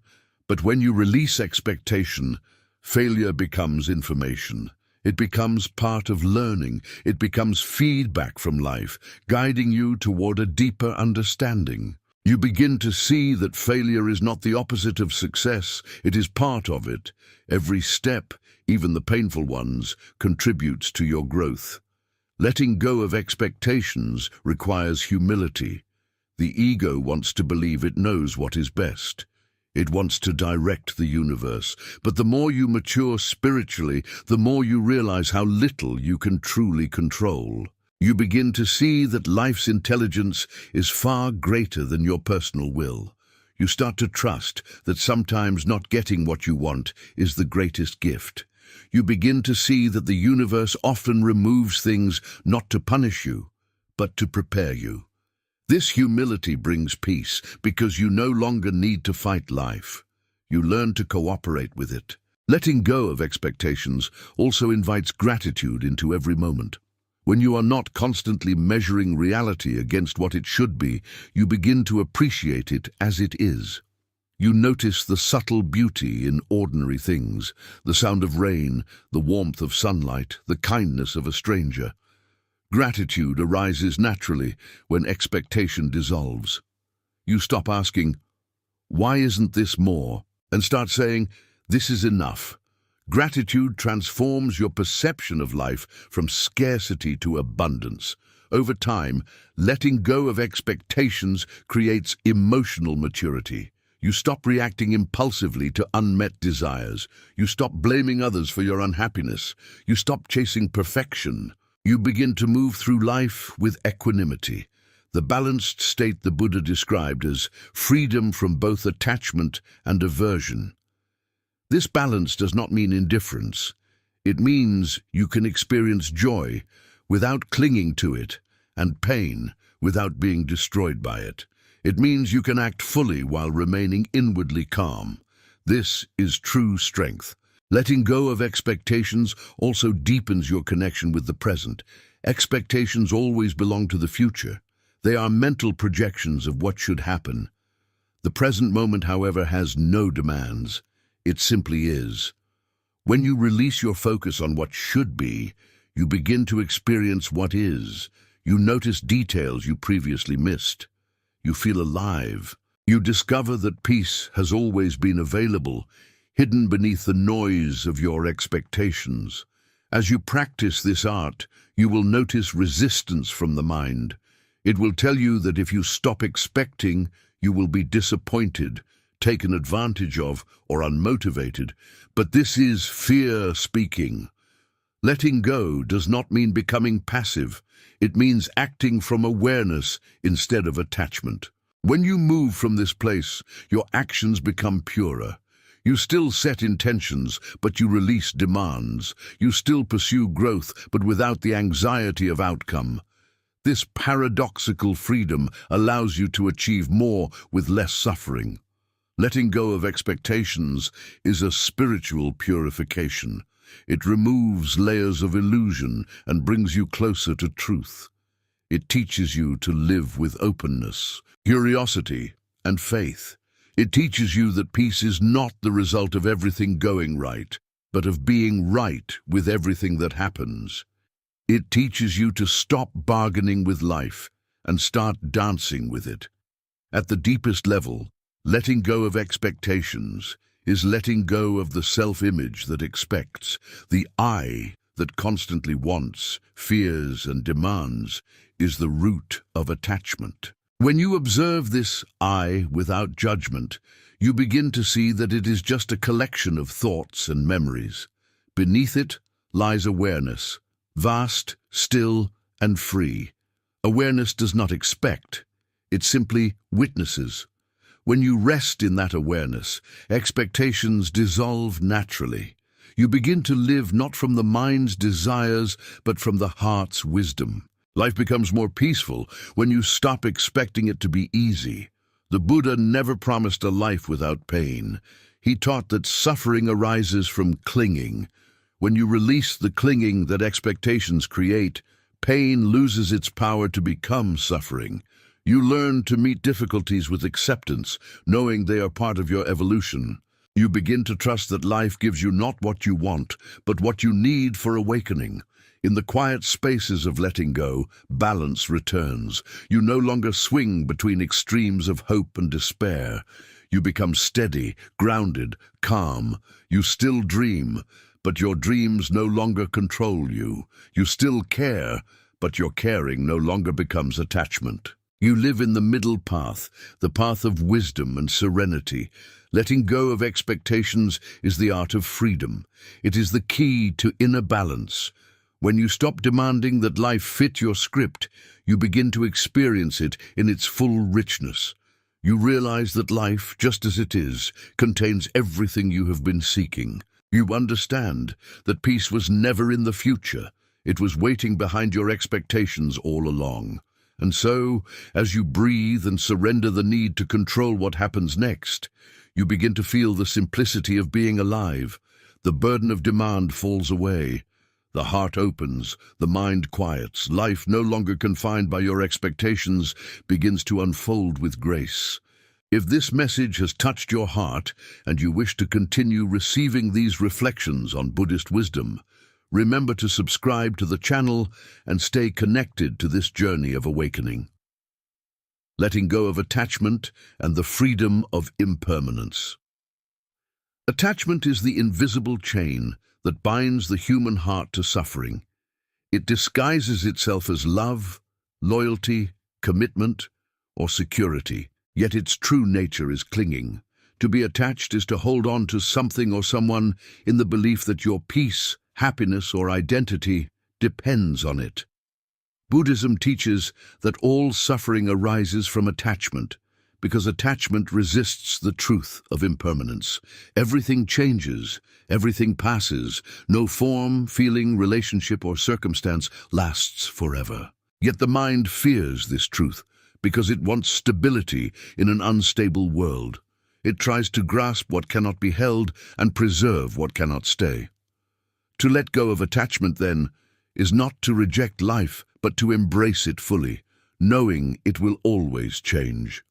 But when you release expectation, failure becomes information. It becomes part of learning. It becomes feedback from life, guiding you toward a deeper understanding. You begin to see that failure is not the opposite of success, it is part of it. Every step, even the painful ones, contributes to your growth. Letting go of expectations requires humility. The ego wants to believe it knows what is best. It wants to direct the universe. But the more you mature spiritually, the more you realize how little you can truly control. You begin to see that life's intelligence is far greater than your personal will. You start to trust that sometimes not getting what you want is the greatest gift. You begin to see that the universe often removes things not to punish you, but to prepare you. This humility brings peace because you no longer need to fight life. You learn to cooperate with it. Letting go of expectations also invites gratitude into every moment. When you are not constantly measuring reality against what it should be, you begin to appreciate it as it is. You notice the subtle beauty in ordinary things, the sound of rain, the warmth of sunlight, the kindness of a stranger. Gratitude arises naturally when expectation dissolves. You stop asking, "Why isn't this more?" and start saying, "This is enough." Gratitude transforms your perception of life from scarcity to abundance. Over time, letting go of expectations creates emotional maturity. You stop reacting impulsively to unmet desires. You stop blaming others for your unhappiness. You stop chasing perfection. You begin to move through life with equanimity, the balanced state the Buddha described as freedom from both attachment and aversion. This balance does not mean indifference. It means you can experience joy without clinging to it, and pain without being destroyed by it. It means you can act fully while remaining inwardly calm. This is true strength. Letting go of expectations also deepens your connection with the present. Expectations always belong to the future. They are mental projections of what should happen. The present moment, however, has no demands. It simply is. When you release your focus on what should be, you begin to experience what is. You notice details you previously missed. You feel alive. You discover that peace has always been available, hidden beneath the noise of your expectations. As you practice this art, you will notice resistance from the mind. It will tell you that if you stop expecting, you will be disappointed, taken advantage of, or unmotivated. But this is fear speaking. Letting go does not mean becoming passive. It means acting from awareness instead of attachment. When you move from this place, your actions become purer. You still set intentions, but you release demands. You still pursue growth, but without the anxiety of outcome. This paradoxical freedom allows you to achieve more with less suffering. Letting go of expectations is a spiritual purification. It removes layers of illusion and brings you closer to truth. It teaches you to live with openness, curiosity, and faith. It teaches you that peace is not the result of everything going right, but of being right with everything that happens. It teaches you to stop bargaining with life and start dancing with it. At the deepest level, letting go of expectations is letting go of the self-image that expects. The I that constantly wants, fears, and demands is the root of attachment. When you observe this I without judgment, you begin to see that it is just a collection of thoughts and memories. Beneath it lies awareness, vast, still, and free. Awareness does not expect. It simply witnesses. When you rest in that awareness, expectations dissolve naturally. You begin to live not from the mind's desires, but from the heart's wisdom. Life becomes more peaceful when you stop expecting it to be easy. The Buddha never promised a life without pain. He taught that suffering arises from clinging. When you release the clinging that expectations create, pain loses its power to become suffering. You learn to meet difficulties with acceptance, knowing they are part of your evolution. You begin to trust that life gives you not what you want, but what you need for awakening. In the quiet spaces of letting go, balance returns. You no longer swing between extremes of hope and despair. You become steady, grounded, calm. You still dream, but your dreams no longer control you. You still care, but your caring no longer becomes attachment. You live in the middle path, the path of wisdom and serenity. Letting go of expectations is the art of freedom. It is the key to inner balance. When you stop demanding that life fit your script, you begin to experience it in its full richness. You realize that life, just as it is, contains everything you have been seeking. You understand that peace was never in the future. It was waiting behind your expectations all along. And so, as you breathe and surrender the need to control what happens next, you begin to feel the simplicity of being alive. The burden of demand falls away. The heart opens, the mind quiets. Life, no longer confined by your expectations, begins to unfold with grace. If this message has touched your heart and you wish to continue receiving these reflections on Buddhist wisdom, remember to subscribe to the channel and stay connected to this journey of awakening. Letting go of attachment and the freedom of impermanence. Attachment is the invisible chain that binds the human heart to suffering. It disguises itself as love, loyalty, commitment, or security, yet its true nature is clinging. To be attached is to hold on to something or someone in the belief that your peace, happiness, or identity depends on it. Buddhism teaches that all suffering arises from attachment, because attachment resists the truth of impermanence. Everything changes, everything passes. No form, feeling, relationship, or circumstance lasts forever. Yet the mind fears this truth because it wants stability in an unstable world. It tries to grasp what cannot be held and preserve what cannot stay. To let go of attachment, then, is not to reject life, but to embrace it fully, knowing it will always change.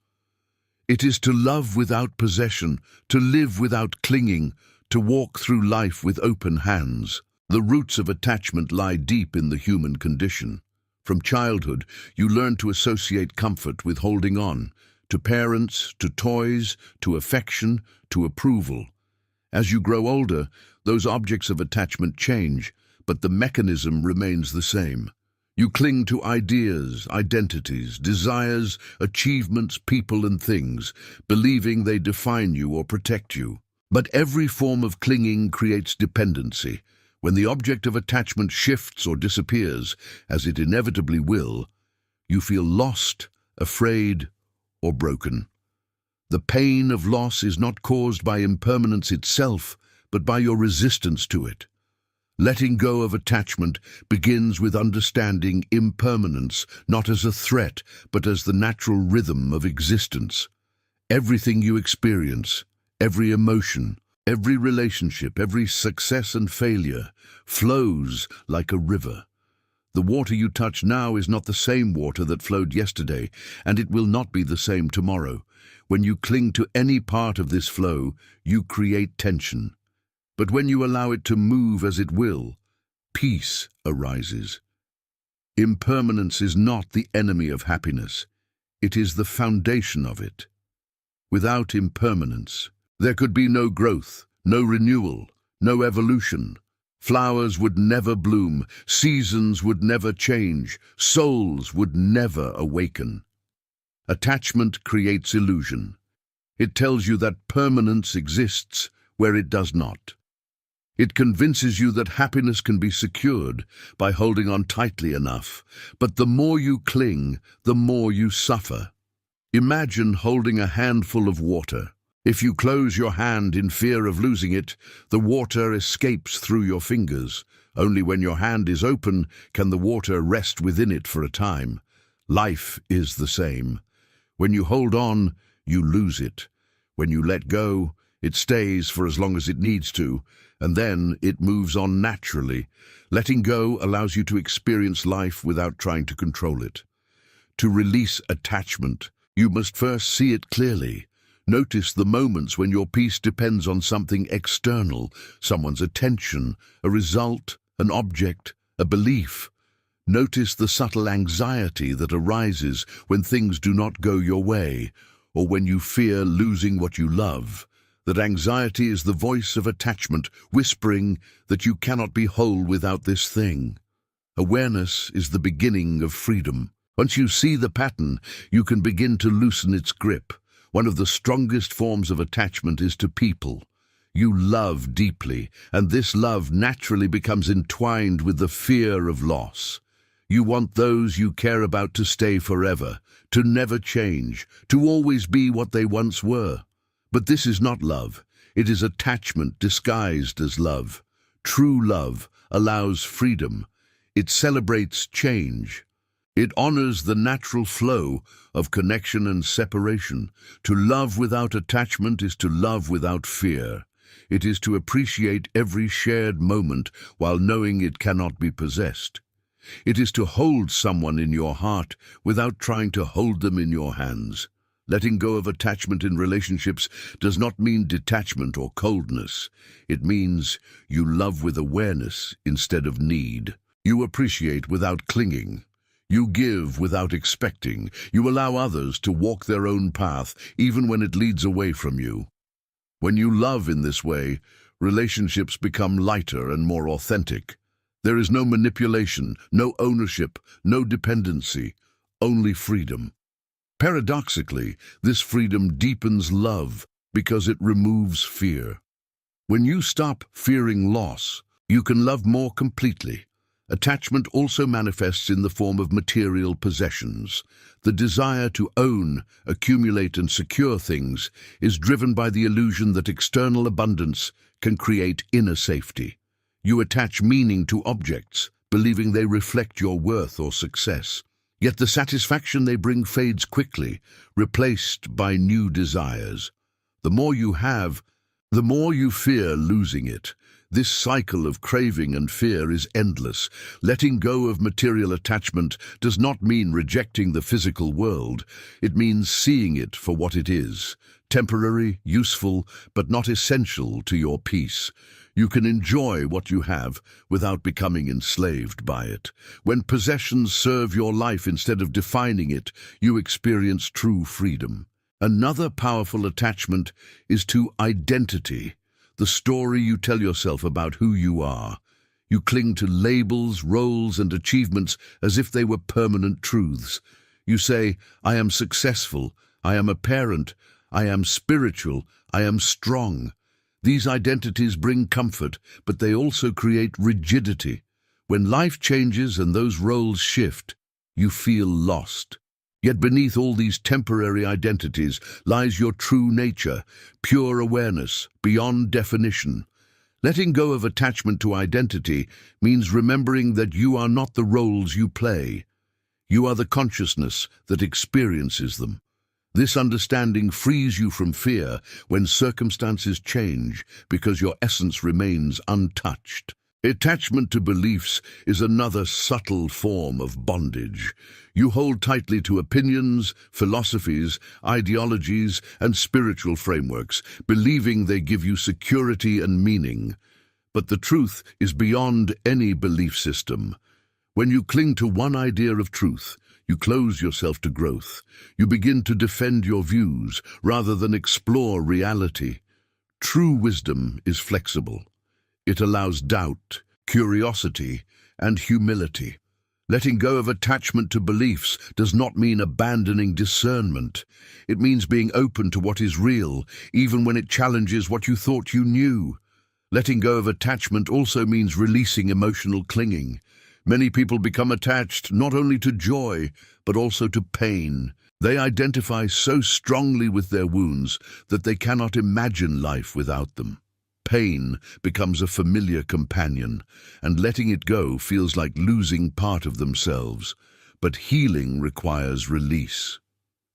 It is to love without possession, to live without clinging, to walk through life with open hands. The roots of attachment lie deep in the human condition. From childhood, you learn to associate comfort with holding on, to parents, to toys, to affection, to approval. As you grow older, those objects of attachment change, but the mechanism remains the same. You cling to ideas, identities, desires, achievements, people, and things, believing they define you or protect you. But every form of clinging creates dependency. When the object of attachment shifts or disappears, as it inevitably will, you feel lost, afraid, or broken. The pain of loss is not caused by impermanence itself, but by your resistance to it. Letting go of attachment begins with understanding impermanence, not as a threat, but as the natural rhythm of existence. Everything you experience, every emotion, every relationship, every success and failure, flows like a river. The water you touch now is not the same water that flowed yesterday, and it will not be the same tomorrow. When you cling to any part of this flow, you create tension. But when you allow it to move as it will, peace arises. Impermanence is not the enemy of happiness. It is the foundation of it. Without impermanence, there could be no growth, no renewal, no evolution. Flowers would never bloom, seasons would never change, souls would never awaken. Attachment creates illusion. It tells you that permanence exists where it does not. It convinces you that happiness can be secured by holding on tightly enough, but the more you cling, the more you suffer. Imagine holding a handful of water. If you close your hand in fear of losing it, the water escapes through your fingers. Only when your hand is open can the water rest within it for a time. Life is the same. When you hold on, you lose it. When you let go, it stays for as long as it needs to, and then it moves on naturally. Letting go allows you to experience life without trying to control it. To release attachment, you must first see it clearly. Notice the moments when your peace depends on something external, someone's attention, a result, an object, a belief. Notice the subtle anxiety that arises when things do not go your way, or when you fear losing what you love. That anxiety is the voice of attachment, whispering that you cannot be whole without this thing. Awareness is the beginning of freedom. Once you see the pattern, you can begin to loosen its grip. One of the strongest forms of attachment is to people. You love deeply, and this love naturally becomes entwined with the fear of loss. You want those you care about to stay forever, to never change, to always be what they once were. But this is not love. It is attachment disguised as love. True love allows freedom. It celebrates change. It honors the natural flow of connection and separation. To love without attachment is to love without fear. It is to appreciate every shared moment while knowing it cannot be possessed. It is to hold someone in your heart without trying to hold them in your hands. Letting go of attachment in relationships does not mean detachment or coldness. It means you love with awareness instead of need. You appreciate without clinging. You give without expecting. You allow others to walk their own path, even when it leads away from you. When you love in this way, relationships become lighter and more authentic. There is no manipulation, no ownership, no dependency, only freedom. Paradoxically, this freedom deepens love because it removes fear. When you stop fearing loss, you can love more completely. Attachment also manifests in the form of material possessions. The desire to own, accumulate, and secure things is driven by the illusion that external abundance can create inner safety. You attach meaning to objects, believing they reflect your worth or success. Yet the satisfaction they bring fades quickly, replaced by new desires. The more you have, the more you fear losing it. This cycle of craving and fear is endless. Letting go of material attachment does not mean rejecting the physical world. It means seeing it for what it is, temporary, useful, but not essential to your peace. You can enjoy what you have without becoming enslaved by it. When possessions serve your life instead of defining it, you experience true freedom. Another powerful attachment is to identity. The story you tell yourself about who you are. You cling to labels, roles, and achievements as if they were permanent truths. You say, I am successful, I am a parent, I am spiritual, I am strong. These identities bring comfort, but they also create rigidity. When life changes and those roles shift, you feel lost. Yet beneath all these temporary identities lies your true nature, pure awareness, beyond definition. Letting go of attachment to identity means remembering that you are not the roles you play. You are the consciousness that experiences them. This understanding frees you from fear when circumstances change because your essence remains untouched. Attachment to beliefs is another subtle form of bondage. You hold tightly to opinions, philosophies, ideologies, and spiritual frameworks, believing they give you security and meaning. But the truth is beyond any belief system. When you cling to one idea of truth, you close yourself to growth. You begin to defend your views rather than explore reality. True wisdom is flexible. It allows doubt, curiosity, and humility. Letting go of attachment to beliefs does not mean abandoning discernment. It means being open to what is real, even when it challenges what you thought you knew. Letting go of attachment also means releasing emotional clinging. Many people become attached not only to joy, but also to pain. They identify so strongly with their wounds that they cannot imagine life without them. Pain becomes a familiar companion, and letting it go feels like losing part of themselves. But healing requires release.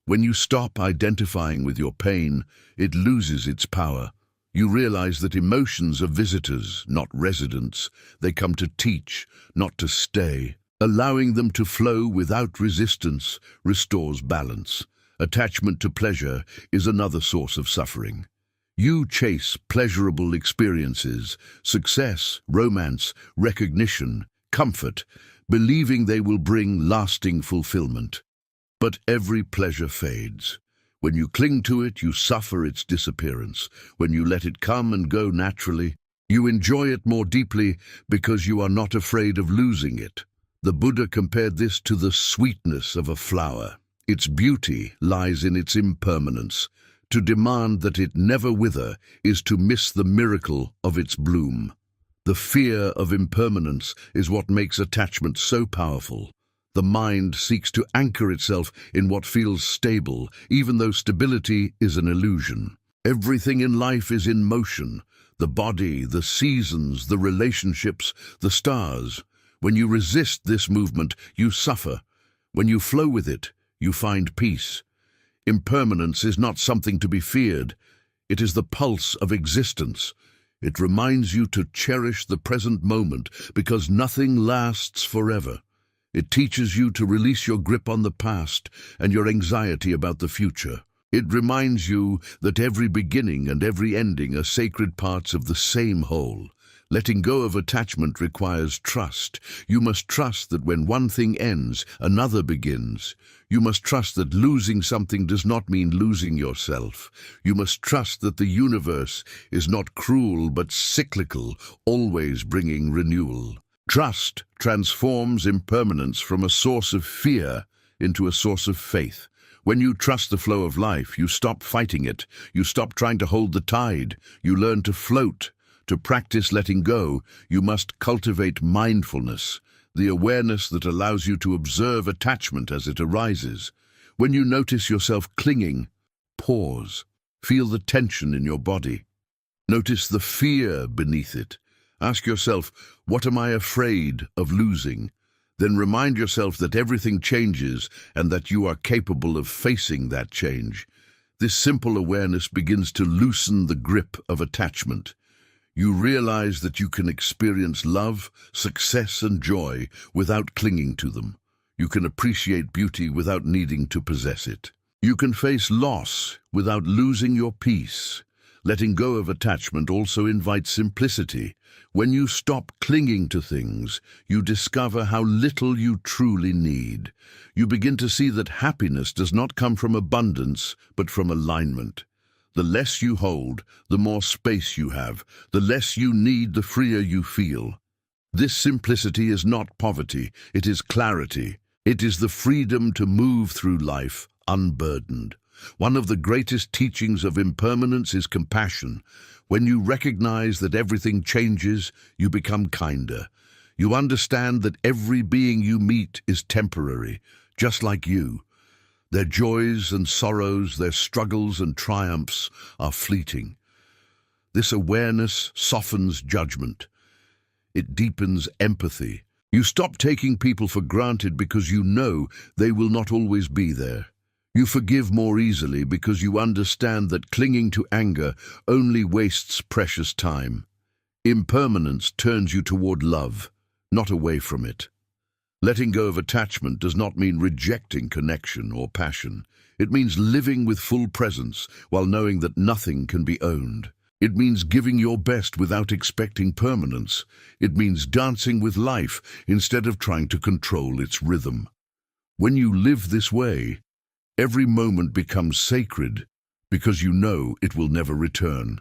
When you stop identifying with your pain, it loses its power. You realize that emotions are visitors, not residents. They come to teach, not to stay. Allowing them to flow without resistance restores balance. Attachment to pleasure is another source of suffering. You chase pleasurable experiences, success, romance, recognition, comfort, believing they will bring lasting fulfillment. But every pleasure fades. When you cling to it, you suffer its disappearance. When you let it come and go naturally, you enjoy it more deeply because you are not afraid of losing it. The Buddha compared this to the sweetness of a flower. Its beauty lies in its impermanence. To demand that it never wither is to miss the miracle of its bloom. The fear of impermanence is what makes attachment so powerful. The mind seeks to anchor itself in what feels stable, even though stability is an illusion. Everything in life is in motion. The body, the seasons, the relationships, the stars. When you resist this movement, you suffer. When you flow with it, you find peace. Impermanence is not something to be feared. It is the pulse of existence. It reminds you to cherish the present moment because nothing lasts forever. It teaches you to release your grip on the past and your anxiety about the future. It reminds you that every beginning and every ending are sacred parts of the same whole. Letting go of attachment requires trust. You must trust that when one thing ends, another begins. You must trust that losing something does not mean losing yourself. You must trust that the universe is not cruel but cyclical, always bringing renewal. Trust transforms impermanence from a source of fear into a source of faith. When you trust the flow of life, you stop fighting it. You stop trying to hold the tide. You learn to float. To practice letting go, you must cultivate mindfulness, the awareness that allows you to observe attachment as it arises. When you notice yourself clinging, pause. Feel the tension in your body. Notice the fear beneath it. Ask yourself, what am I afraid of losing? Then remind yourself that everything changes and that you are capable of facing that change. This simple awareness begins to loosen the grip of attachment. You realize that you can experience love, success, and joy without clinging to them. You can appreciate beauty without needing to possess it. You can face loss without losing your peace. Letting go of attachment also invites simplicity. When you stop clinging to things, you discover how little you truly need. You begin to see that happiness does not come from abundance, but from alignment. The less you hold, the more space you have. The less you need, the freer you feel. This simplicity is not poverty, it is clarity. It is the freedom to move through life unburdened. One of the greatest teachings of impermanence is compassion. When you recognize that everything changes, you become kinder. You understand that every being you meet is temporary, just like you. Their joys and sorrows, their struggles and triumphs are fleeting. This awareness softens judgment. It deepens empathy. You stop taking people for granted because you know they will not always be there. You forgive more easily because you understand that clinging to anger only wastes precious time. Impermanence turns you toward love, not away from it. Letting go of attachment does not mean rejecting connection or passion. It means living with full presence while knowing that nothing can be owned. It means giving your best without expecting permanence. It means dancing with life instead of trying to control its rhythm. When you live this way, every moment becomes sacred because you know it will never return.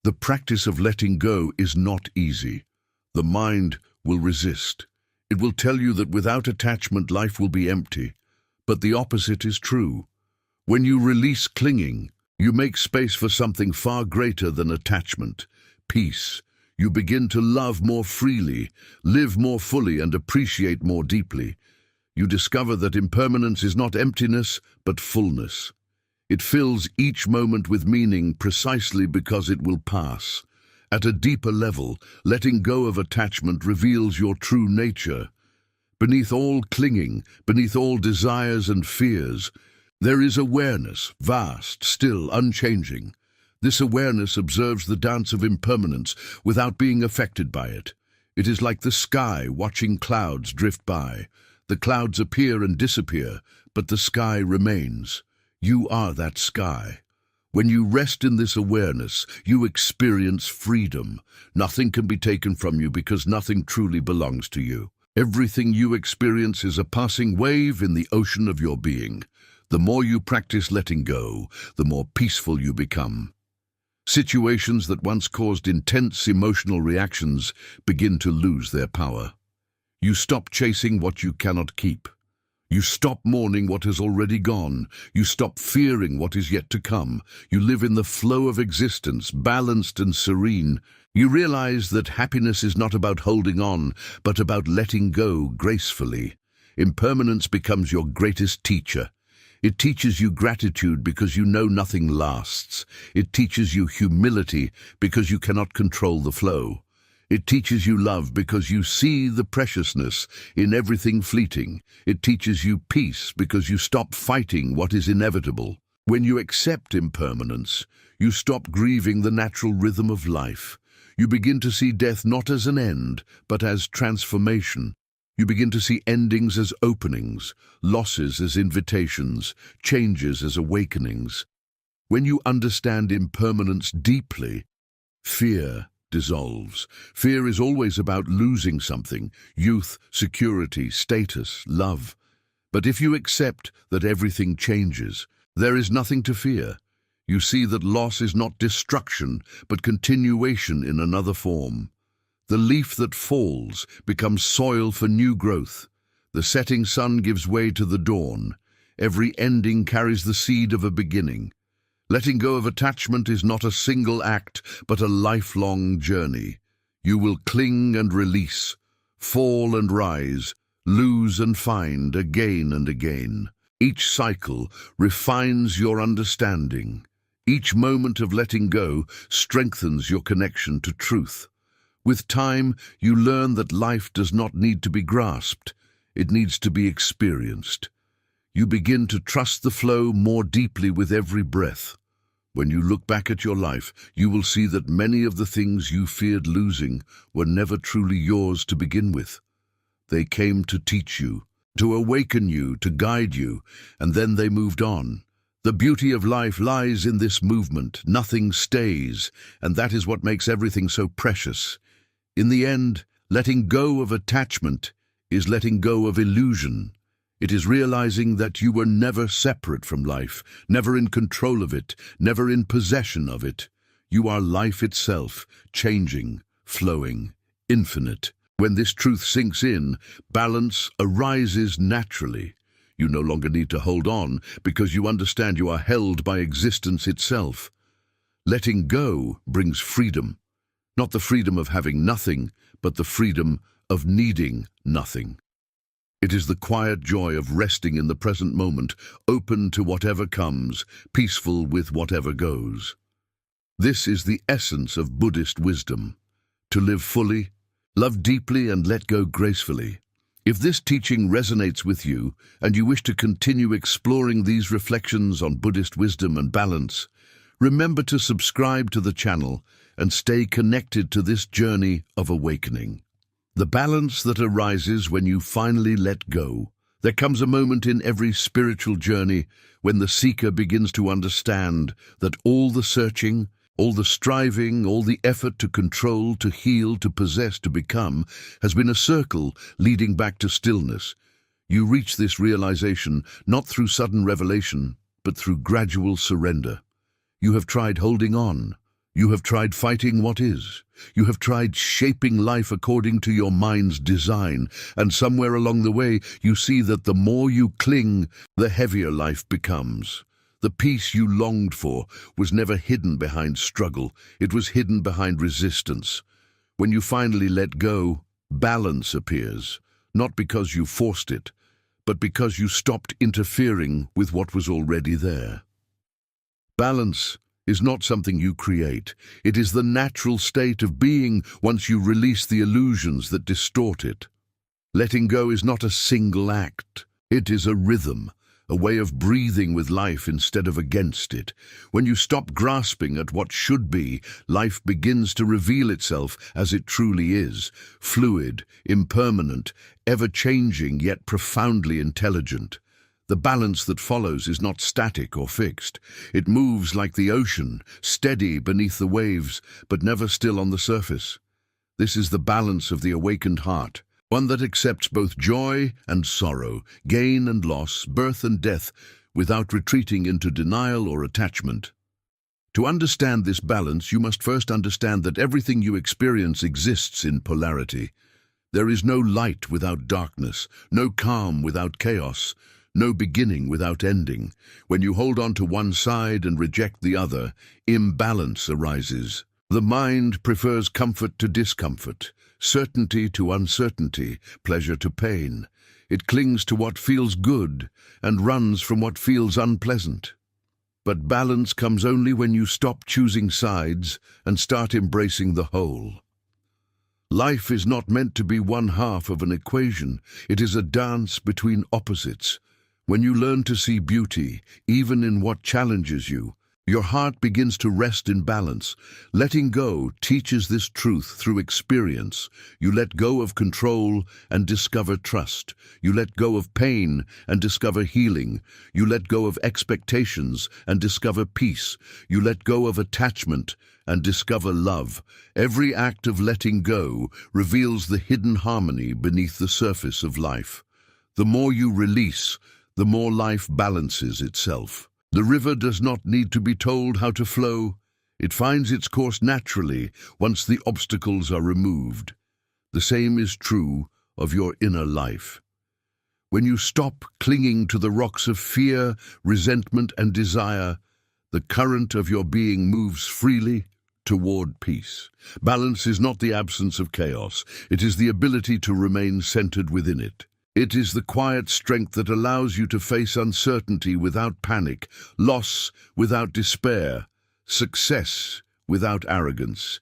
The practice of letting go is not easy. The mind will resist. It will tell you that without attachment, life will be empty. But the opposite is true. When you release clinging, you make space for something far greater than attachment, peace. You begin to love more freely, live more fully, and appreciate more deeply. You discover that impermanence is not emptiness, but fullness. It fills each moment with meaning precisely because it will pass. At a deeper level, letting go of attachment reveals your true nature. Beneath all clinging, beneath all desires and fears, there is awareness, vast, still, unchanging. This awareness observes the dance of impermanence without being affected by it. It is like the sky watching clouds drift by. The clouds appear and disappear, but the sky remains. You are that sky. When you rest in this awareness, you experience freedom. Nothing can be taken from you because nothing truly belongs to you. Everything you experience is a passing wave in the ocean of your being. The more you practice letting go, the more peaceful you become. Situations that once caused intense emotional reactions begin to lose their power. You stop chasing what you cannot keep. You stop mourning what has already gone. You stop fearing what is yet to come. You live in the flow of existence, balanced and serene. You realize that happiness is not about holding on, but about letting go gracefully. Impermanence becomes your greatest teacher. It teaches you gratitude because you know nothing lasts. It teaches you humility because you cannot control the flow. It teaches you love because you see the preciousness in everything fleeting. It teaches you peace because you stop fighting what is inevitable. When you accept impermanence, you stop grieving the natural rhythm of life. You begin to see death not as an end, but as transformation. You begin to see endings as openings, losses as invitations, changes as awakenings. When you understand impermanence deeply, fear dissolves. Fear is always about losing something: youth, security, status, love. But if you accept that everything changes, there is nothing to fear. You see that loss is not destruction, but continuation in another form. The leaf that falls becomes soil for new growth. The setting sun gives way to the dawn. Every ending carries the seed of a beginning. Letting go of attachment is not a single act, but a lifelong journey. You will cling and release, fall and rise, lose and find again and again. Each cycle refines your understanding. Each moment of letting go strengthens your connection to truth. With time, you learn that life does not need to be grasped. It needs to be experienced. You begin to trust the flow more deeply with every breath. When you look back at your life, you will see that many of the things you feared losing were never truly yours to begin with. They came to teach you, to awaken you, to guide you, and then they moved on. The beauty of life lies in this movement. Nothing stays, and that is what makes everything so precious. In the end, letting go of attachment is letting go of illusion. It is realizing that you were never separate from life, never in control of it, never in possession of it. You are life itself, changing, flowing, infinite. When this truth sinks in, balance arises naturally. You no longer need to hold on because you understand you are held by existence itself. Letting go brings freedom. Not the freedom of having nothing, but the freedom of needing nothing. It is the quiet joy of resting in the present moment, open to whatever comes, peaceful with whatever goes. This is the essence of Buddhist wisdom: to live fully, love deeply, and let go gracefully. If this teaching resonates with you and you wish to continue exploring these reflections on Buddhist wisdom and balance, remember to subscribe to the channel and stay connected to this journey of awakening. The balance that arises when you finally let go. There comes a moment in every spiritual journey when the seeker begins to understand that all the searching, all the striving, all the effort to control, to heal, to possess, to become, has been a circle leading back to stillness. You reach this realization not through sudden revelation, but through gradual surrender. You have tried holding on. You have tried fighting what is. You have tried shaping life according to your mind's design, and somewhere along the way you see that the more you cling, the heavier life becomes. The peace you longed for was never hidden behind struggle, it was hidden behind resistance. When you finally let go, balance appears, not because you forced it, but because you stopped interfering with what was already there. Balance is not something you create. It is the natural state of being once you release the illusions that distort it. Letting go is not a single act. It is a rhythm, a way of breathing with life instead of against it. When you stop grasping at what should be, life begins to reveal itself as it truly is: fluid, impermanent, ever-changing, yet profoundly intelligent. The balance that follows is not static or fixed. It moves like the ocean, steady beneath the waves, but never still on the surface. This is the balance of the awakened heart, one that accepts both joy and sorrow, gain and loss, birth and death, without retreating into denial or attachment. To understand this balance, you must first understand that everything you experience exists in polarity. There is no light without darkness, no calm without chaos, no beginning without ending. When you hold on to one side and reject the other, imbalance arises. The mind prefers comfort to discomfort, certainty to uncertainty, pleasure to pain. It clings to what feels good and runs from what feels unpleasant. But balance comes only when you stop choosing sides and start embracing the whole. Life is not meant to be one half of an equation. It is a dance between opposites. When you learn to see beauty, even in what challenges you, your heart begins to rest in balance. Letting go teaches this truth through experience. You let go of control and discover trust. You let go of pain and discover healing. You let go of expectations and discover peace. You let go of attachment and discover love. Every act of letting go reveals the hidden harmony beneath the surface of life. The more you release, the more life balances itself. The river does not need to be told how to flow. It finds its course naturally once the obstacles are removed. The same is true of your inner life. When you stop clinging to the rocks of fear, resentment, and desire, the current of your being moves freely toward peace. Balance is not the absence of chaos. It is the ability to remain centered within it. It is the quiet strength that allows you to face uncertainty without panic, loss without despair, success without arrogance.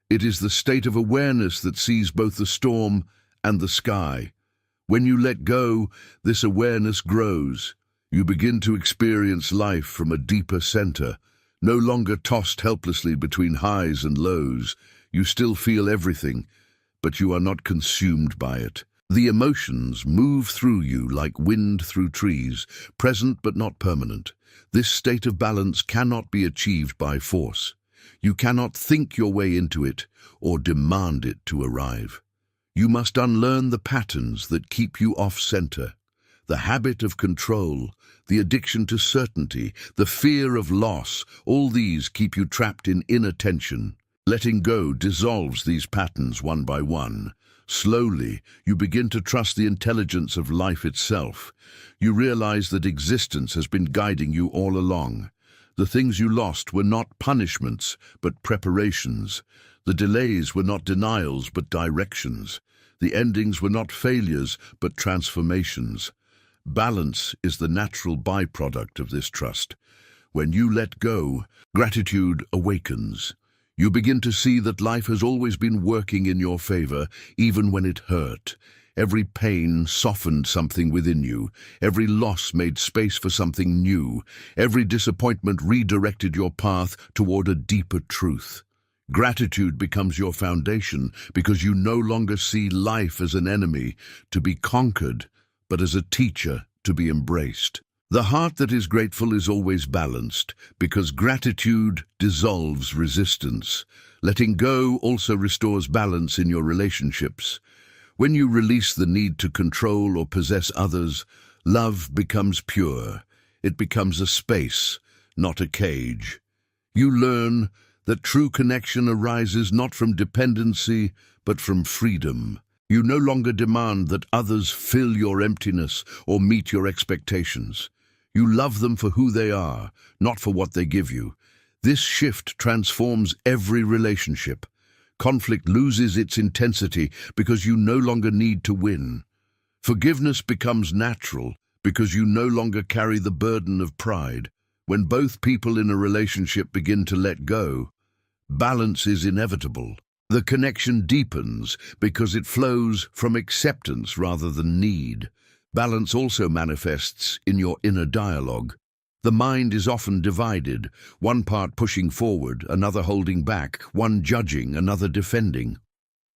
It is the state of awareness that sees both the storm and the sky. When you let go, this awareness grows. You begin to experience life from a deeper center, no longer tossed helplessly between highs and lows. You still feel everything, but you are not consumed by it. The emotions move through you like wind through trees, present but not permanent. This state of balance cannot be achieved by force. You cannot think your way into it or demand it to arrive. You must unlearn the patterns that keep you off-center. The habit of control, the addiction to certainty, the fear of loss, all these keep you trapped in inattention. Letting go dissolves these patterns one by one. Slowly, you begin to trust the intelligence of life itself. You realize that existence has been guiding you all along. The things you lost were not punishments, but preparations. The delays were not denials, but directions. The endings were not failures, but transformations. Balance is the natural byproduct of this trust. When you let go, gratitude awakens. You begin to see that life has always been working in your favor, even when it hurt. Every pain softened something within you. Every loss made space for something new. Every disappointment redirected your path toward a deeper truth. Gratitude becomes your foundation because you no longer see life as an enemy to be conquered, but as a teacher to be embraced. The heart that is grateful is always balanced because gratitude dissolves resistance. Letting go also restores balance in your relationships. When you release the need to control or possess others, love becomes pure. It becomes a space, not a cage. You learn that true connection arises not from dependency, but from freedom. You no longer demand that others fill your emptiness or meet your expectations. You love them for who they are, not for what they give you. This shift transforms every relationship. Conflict loses its intensity because you no longer need to win. Forgiveness becomes natural because you no longer carry the burden of pride. When both people in a relationship begin to let go, balance is inevitable. The connection deepens because it flows from acceptance rather than need. Balance also manifests in your inner dialogue. The mind is often divided, one part pushing forward, another holding back, one judging, another defending.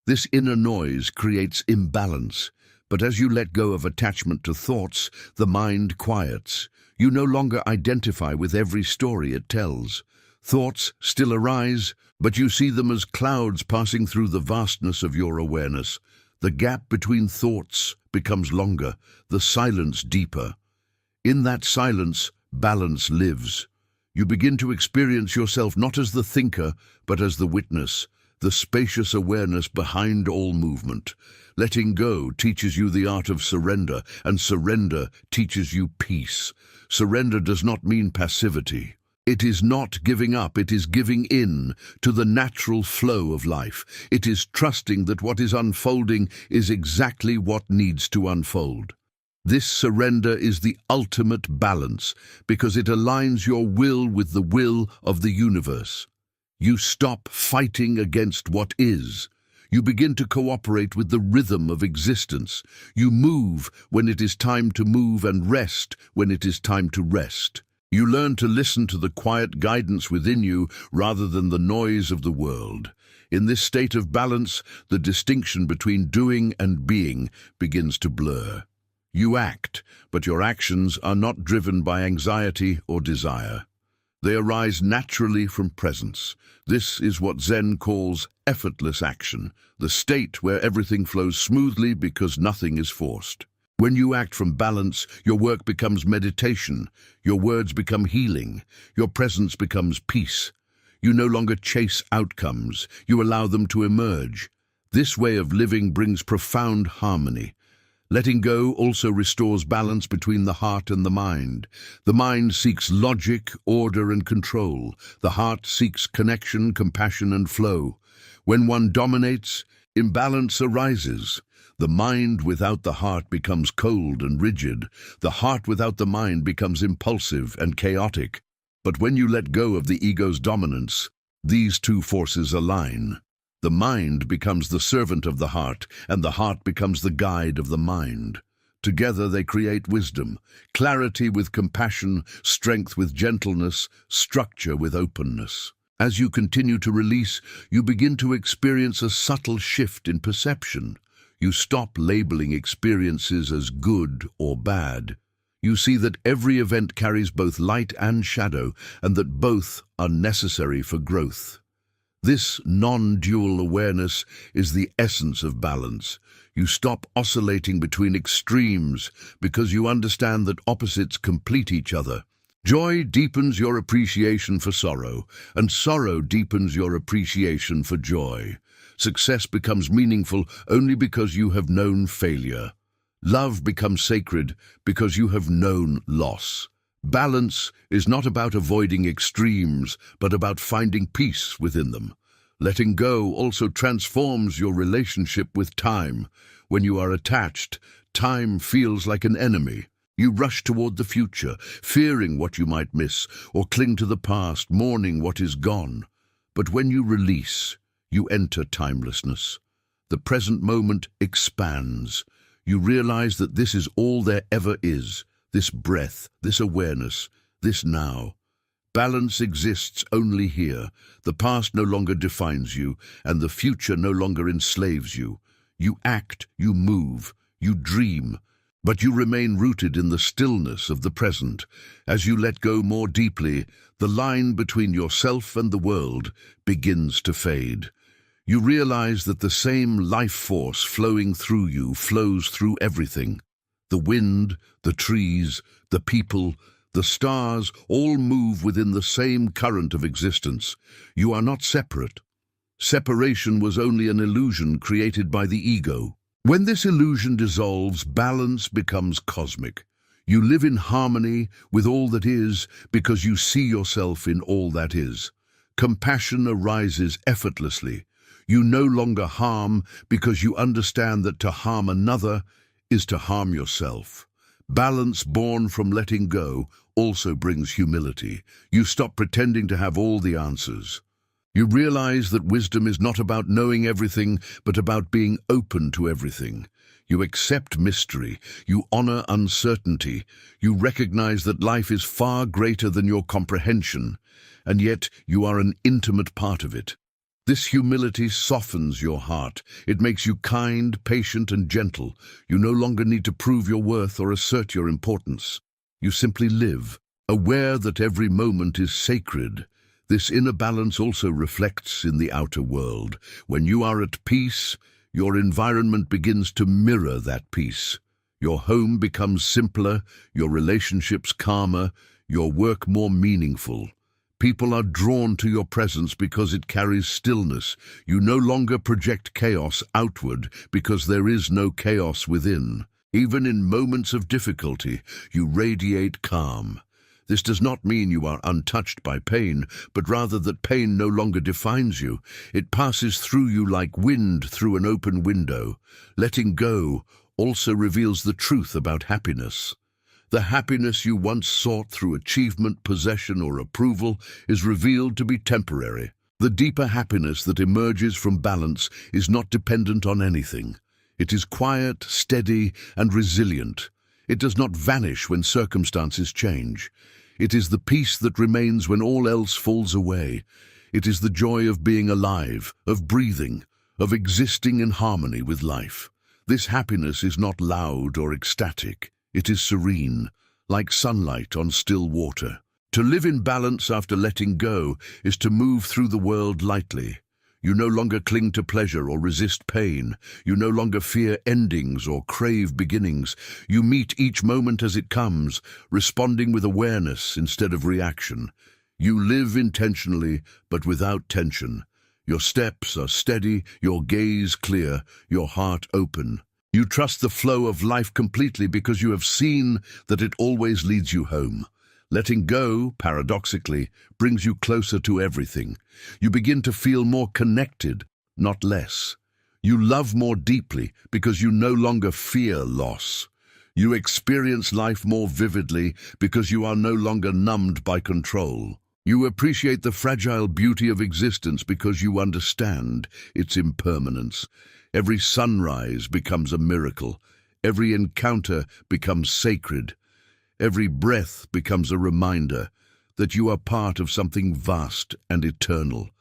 This inner noise creates imbalance, but as you let go of attachment to thoughts, the mind quiets. You no longer identify with every story it tells. Thoughts still arise, but you see them as clouds passing through the vastness of your awareness. The gap between thoughts becomes longer, the silence deeper. In that silence, balance lives. You begin to experience yourself not as the thinker, but as the witness, the spacious awareness behind all movement. Letting go teaches you the art of surrender, and surrender teaches you peace. Surrender does not mean passivity. It is not giving up, it is giving in to the natural flow of life. It is trusting that what is unfolding is exactly what needs to unfold. This surrender is the ultimate balance because it aligns your will with the will of the universe. You stop fighting against what is. You begin to cooperate with the rhythm of existence. You move when it is time to move and rest when it is time to rest. You learn to listen to the quiet guidance within you rather than the noise of the world. In this state of balance, the distinction between doing and being begins to blur. You act, but your actions are not driven by anxiety or desire. They arise naturally from presence. This is what Zen calls effortless action, the state where everything flows smoothly because nothing is forced. When you act from balance, your work becomes meditation, your words become healing, your presence becomes peace. You no longer chase outcomes, you allow them to emerge. This way of living brings profound harmony. Letting go also restores balance between the heart and the mind. The mind seeks logic, order, and control. The heart seeks connection, compassion, and flow. When one dominates, imbalance arises. The mind without the heart becomes cold and rigid. The heart without the mind becomes impulsive and chaotic. But when you let go of the ego's dominance, these two forces align. The mind becomes the servant of the heart, and the heart becomes the guide of the mind. Together they create wisdom, clarity with compassion, strength with gentleness, structure with openness. As you continue to release, you begin to experience a subtle shift in perception. You stop labeling experiences as good or bad. You see that every event carries both light and shadow, and that both are necessary for growth. This non-dual awareness is the essence of balance. You stop oscillating between extremes because you understand that opposites complete each other. Joy deepens your appreciation for sorrow, and sorrow deepens your appreciation for joy. Success becomes meaningful only because you have known failure. Love becomes sacred because you have known loss. Balance is not about avoiding extremes, but about finding peace within them. Letting go also transforms your relationship with time. When you are attached, time feels like an enemy. You rush toward the future, fearing what you might miss, or cling to the past, mourning what is gone. But when you release, you enter timelessness. The present moment expands. You realize that this is all there ever is, this breath, this awareness, this now. Balance exists only here. The past no longer defines you, and the future no longer enslaves you. You act, you move, you dream, but you remain rooted in the stillness of the present. As you let go more deeply, the line between yourself and the world begins to fade. You realize that the same life force flowing through you flows through everything. The wind, the trees, the people, the stars all move within the same current of existence. You are not separate. Separation was only an illusion created by the ego. When this illusion dissolves, balance becomes cosmic. You live in harmony with all that is because you see yourself in all that is. Compassion arises effortlessly. You no longer harm because you understand that to harm another is to harm yourself. Balance born from letting go also brings humility. You stop pretending to have all the answers. You realize that wisdom is not about knowing everything, but about being open to everything. You accept mystery. You honor uncertainty. You recognize that life is far greater than your comprehension, and yet you are an intimate part of it. This humility softens your heart. It makes you kind, patient, and gentle. You no longer need to prove your worth or assert your importance. You simply live, aware that every moment is sacred. This inner balance also reflects in the outer world. When you are at peace, your environment begins to mirror that peace. Your home becomes simpler, your relationships calmer, your work more meaningful. People are drawn to your presence because it carries stillness. You no longer project chaos outward because there is no chaos within. Even in moments of difficulty, you radiate calm. This does not mean you are untouched by pain, but rather that pain no longer defines you. It passes through you like wind through an open window. Letting go also reveals the truth about happiness. The happiness you once sought through achievement, possession, or approval is revealed to be temporary. The deeper happiness that emerges from balance is not dependent on anything. It is quiet, steady, and resilient. It does not vanish when circumstances change. It is the peace that remains when all else falls away. It is the joy of being alive, of breathing, of existing in harmony with life. This happiness is not loud or ecstatic. It is serene, like sunlight on still water. To live in balance after letting go is to move through the world lightly. You no longer cling to pleasure or resist pain. You no longer fear endings or crave beginnings. You meet each moment as it comes, responding with awareness instead of reaction. You live intentionally, but without tension. Your steps are steady, your gaze clear, your heart open. You trust the flow of life completely because you have seen that it always leads you home. Letting go, paradoxically, brings you closer to everything. You begin to feel more connected, not less. You love more deeply because you no longer fear loss. You experience life more vividly because you are no longer numbed by control. You appreciate the fragile beauty of existence because you understand its impermanence. Every sunrise becomes a miracle. Every encounter becomes sacred. Every breath becomes a reminder that you are part of something vast and eternal.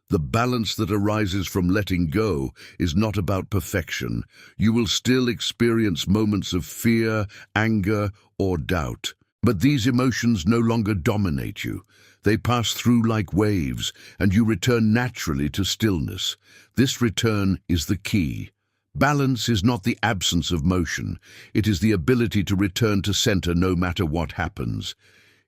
The balance that arises from letting go is not about perfection. You will still experience moments of fear, anger, or doubt. But these emotions no longer dominate you. They pass through like waves, and you return naturally to stillness. This return is the key. Balance is not the absence of motion. It is the ability to return to center no matter what happens.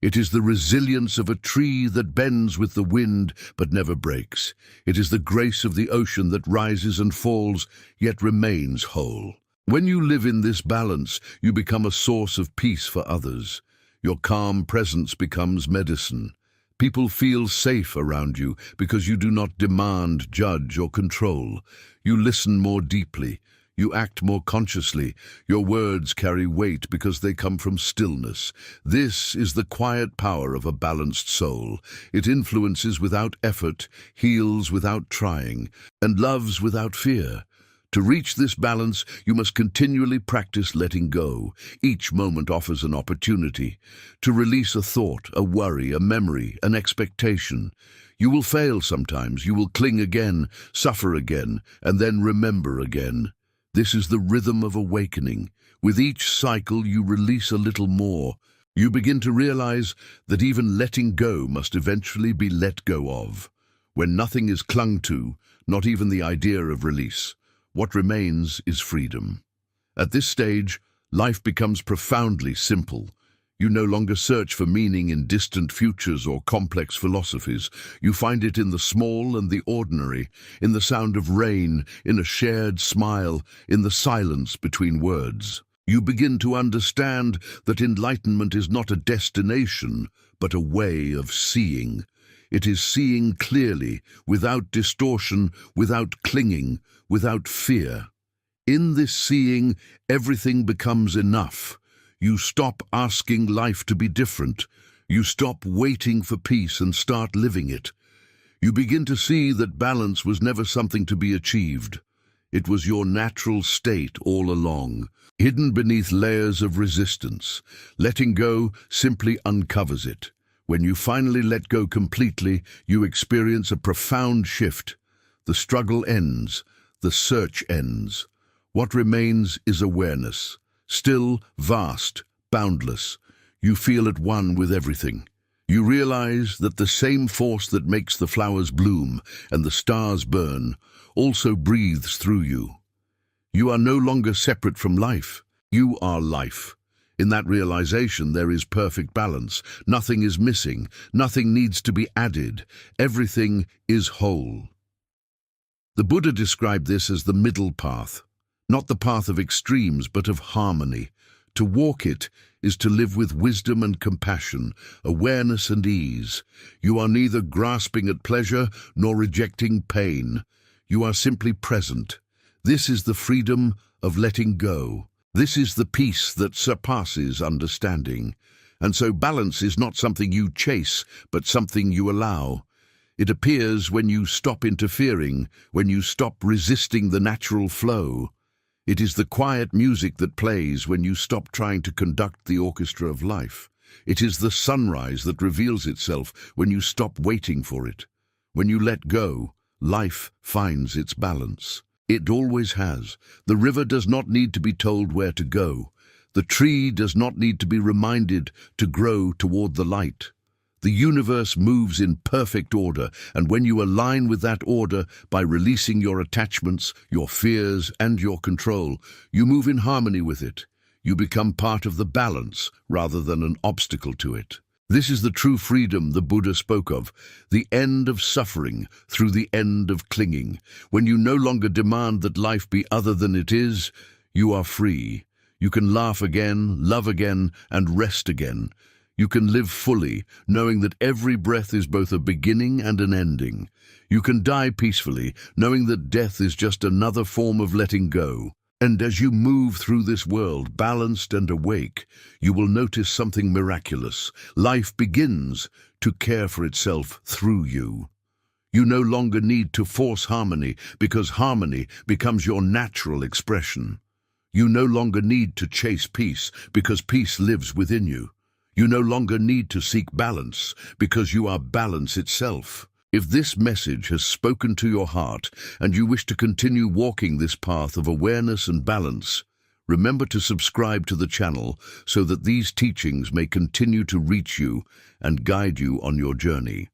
It is the resilience of a tree that bends with the wind but never breaks. It is the grace of the ocean that rises and falls yet remains whole. When you live in this balance, you become a source of peace for others. Your calm presence becomes medicine. People feel safe around you because you do not demand, judge, or control. You listen more deeply. You act more consciously. Your words carry weight because they come from stillness. This is the quiet power of a balanced soul. It influences without effort, heals without trying, and loves without fear. To reach this balance, you must continually practice letting go. Each moment offers an opportunity to release a thought, a worry, a memory, an expectation. You will fail sometimes, you will cling again, suffer again, and then remember again. This is the rhythm of awakening. With each cycle, you release a little more. You begin to realize that even letting go must eventually be let go of. When nothing is clung to, not even the idea of release, what remains is freedom. At this stage, life becomes profoundly simple. You no longer search for meaning in distant futures or complex philosophies. You find it in the small and the ordinary, in the sound of rain, in a shared smile, in the silence between words. You begin to understand that enlightenment is not a destination, but a way of seeing. It is seeing clearly, without distortion, without clinging, without fear. In this seeing, everything becomes enough. You stop asking life to be different. You stop waiting for peace and start living it. You begin to see that balance was never something to be achieved. It was your natural state all along, hidden beneath layers of resistance. Letting go simply uncovers it. When you finally let go completely, you experience a profound shift. The struggle ends. The search ends. What remains is awareness. Still, vast, boundless. You feel at one with everything. You realize that the same force that makes the flowers bloom and the stars burn also breathes through you. You are no longer separate from life. You are life. In that realization, there is perfect balance. Nothing is missing. Nothing needs to be added. Everything is whole. The Buddha described this as the middle path, not the path of extremes, but of harmony. To walk it is to live with wisdom and compassion, awareness and ease. You are neither grasping at pleasure nor rejecting pain. You are simply present. This is the freedom of letting go. This is the peace that surpasses understanding. And so balance is not something you chase, but something you allow. It appears when you stop interfering, when you stop resisting the natural flow. It is the quiet music that plays when you stop trying to conduct the orchestra of life. It is the sunrise that reveals itself when you stop waiting for it. When you let go, life finds its balance. It always has. The river does not need to be told where to go. The tree does not need to be reminded to grow toward the light. The universe moves in perfect order, and when you align with that order by releasing your attachments, your fears, and your control, you move in harmony with it. You become part of the balance rather than an obstacle to it. This is the true freedom the Buddha spoke of, the end of suffering through the end of clinging. When you no longer demand that life be other than it is, you are free. You can laugh again, love again, and rest again. You can live fully, knowing that every breath is both a beginning and an ending. You can die peacefully, knowing that death is just another form of letting go. And as you move through this world, balanced and awake, you will notice something miraculous. Life begins to care for itself through you. You no longer need to force harmony, because harmony becomes your natural expression. You no longer need to chase peace, because peace lives within you. You no longer need to seek balance, because you are balance itself. If this message has spoken to your heart and you wish to continue walking this path of awareness and balance, remember to subscribe to the channel so that these teachings may continue to reach you and guide you on your journey.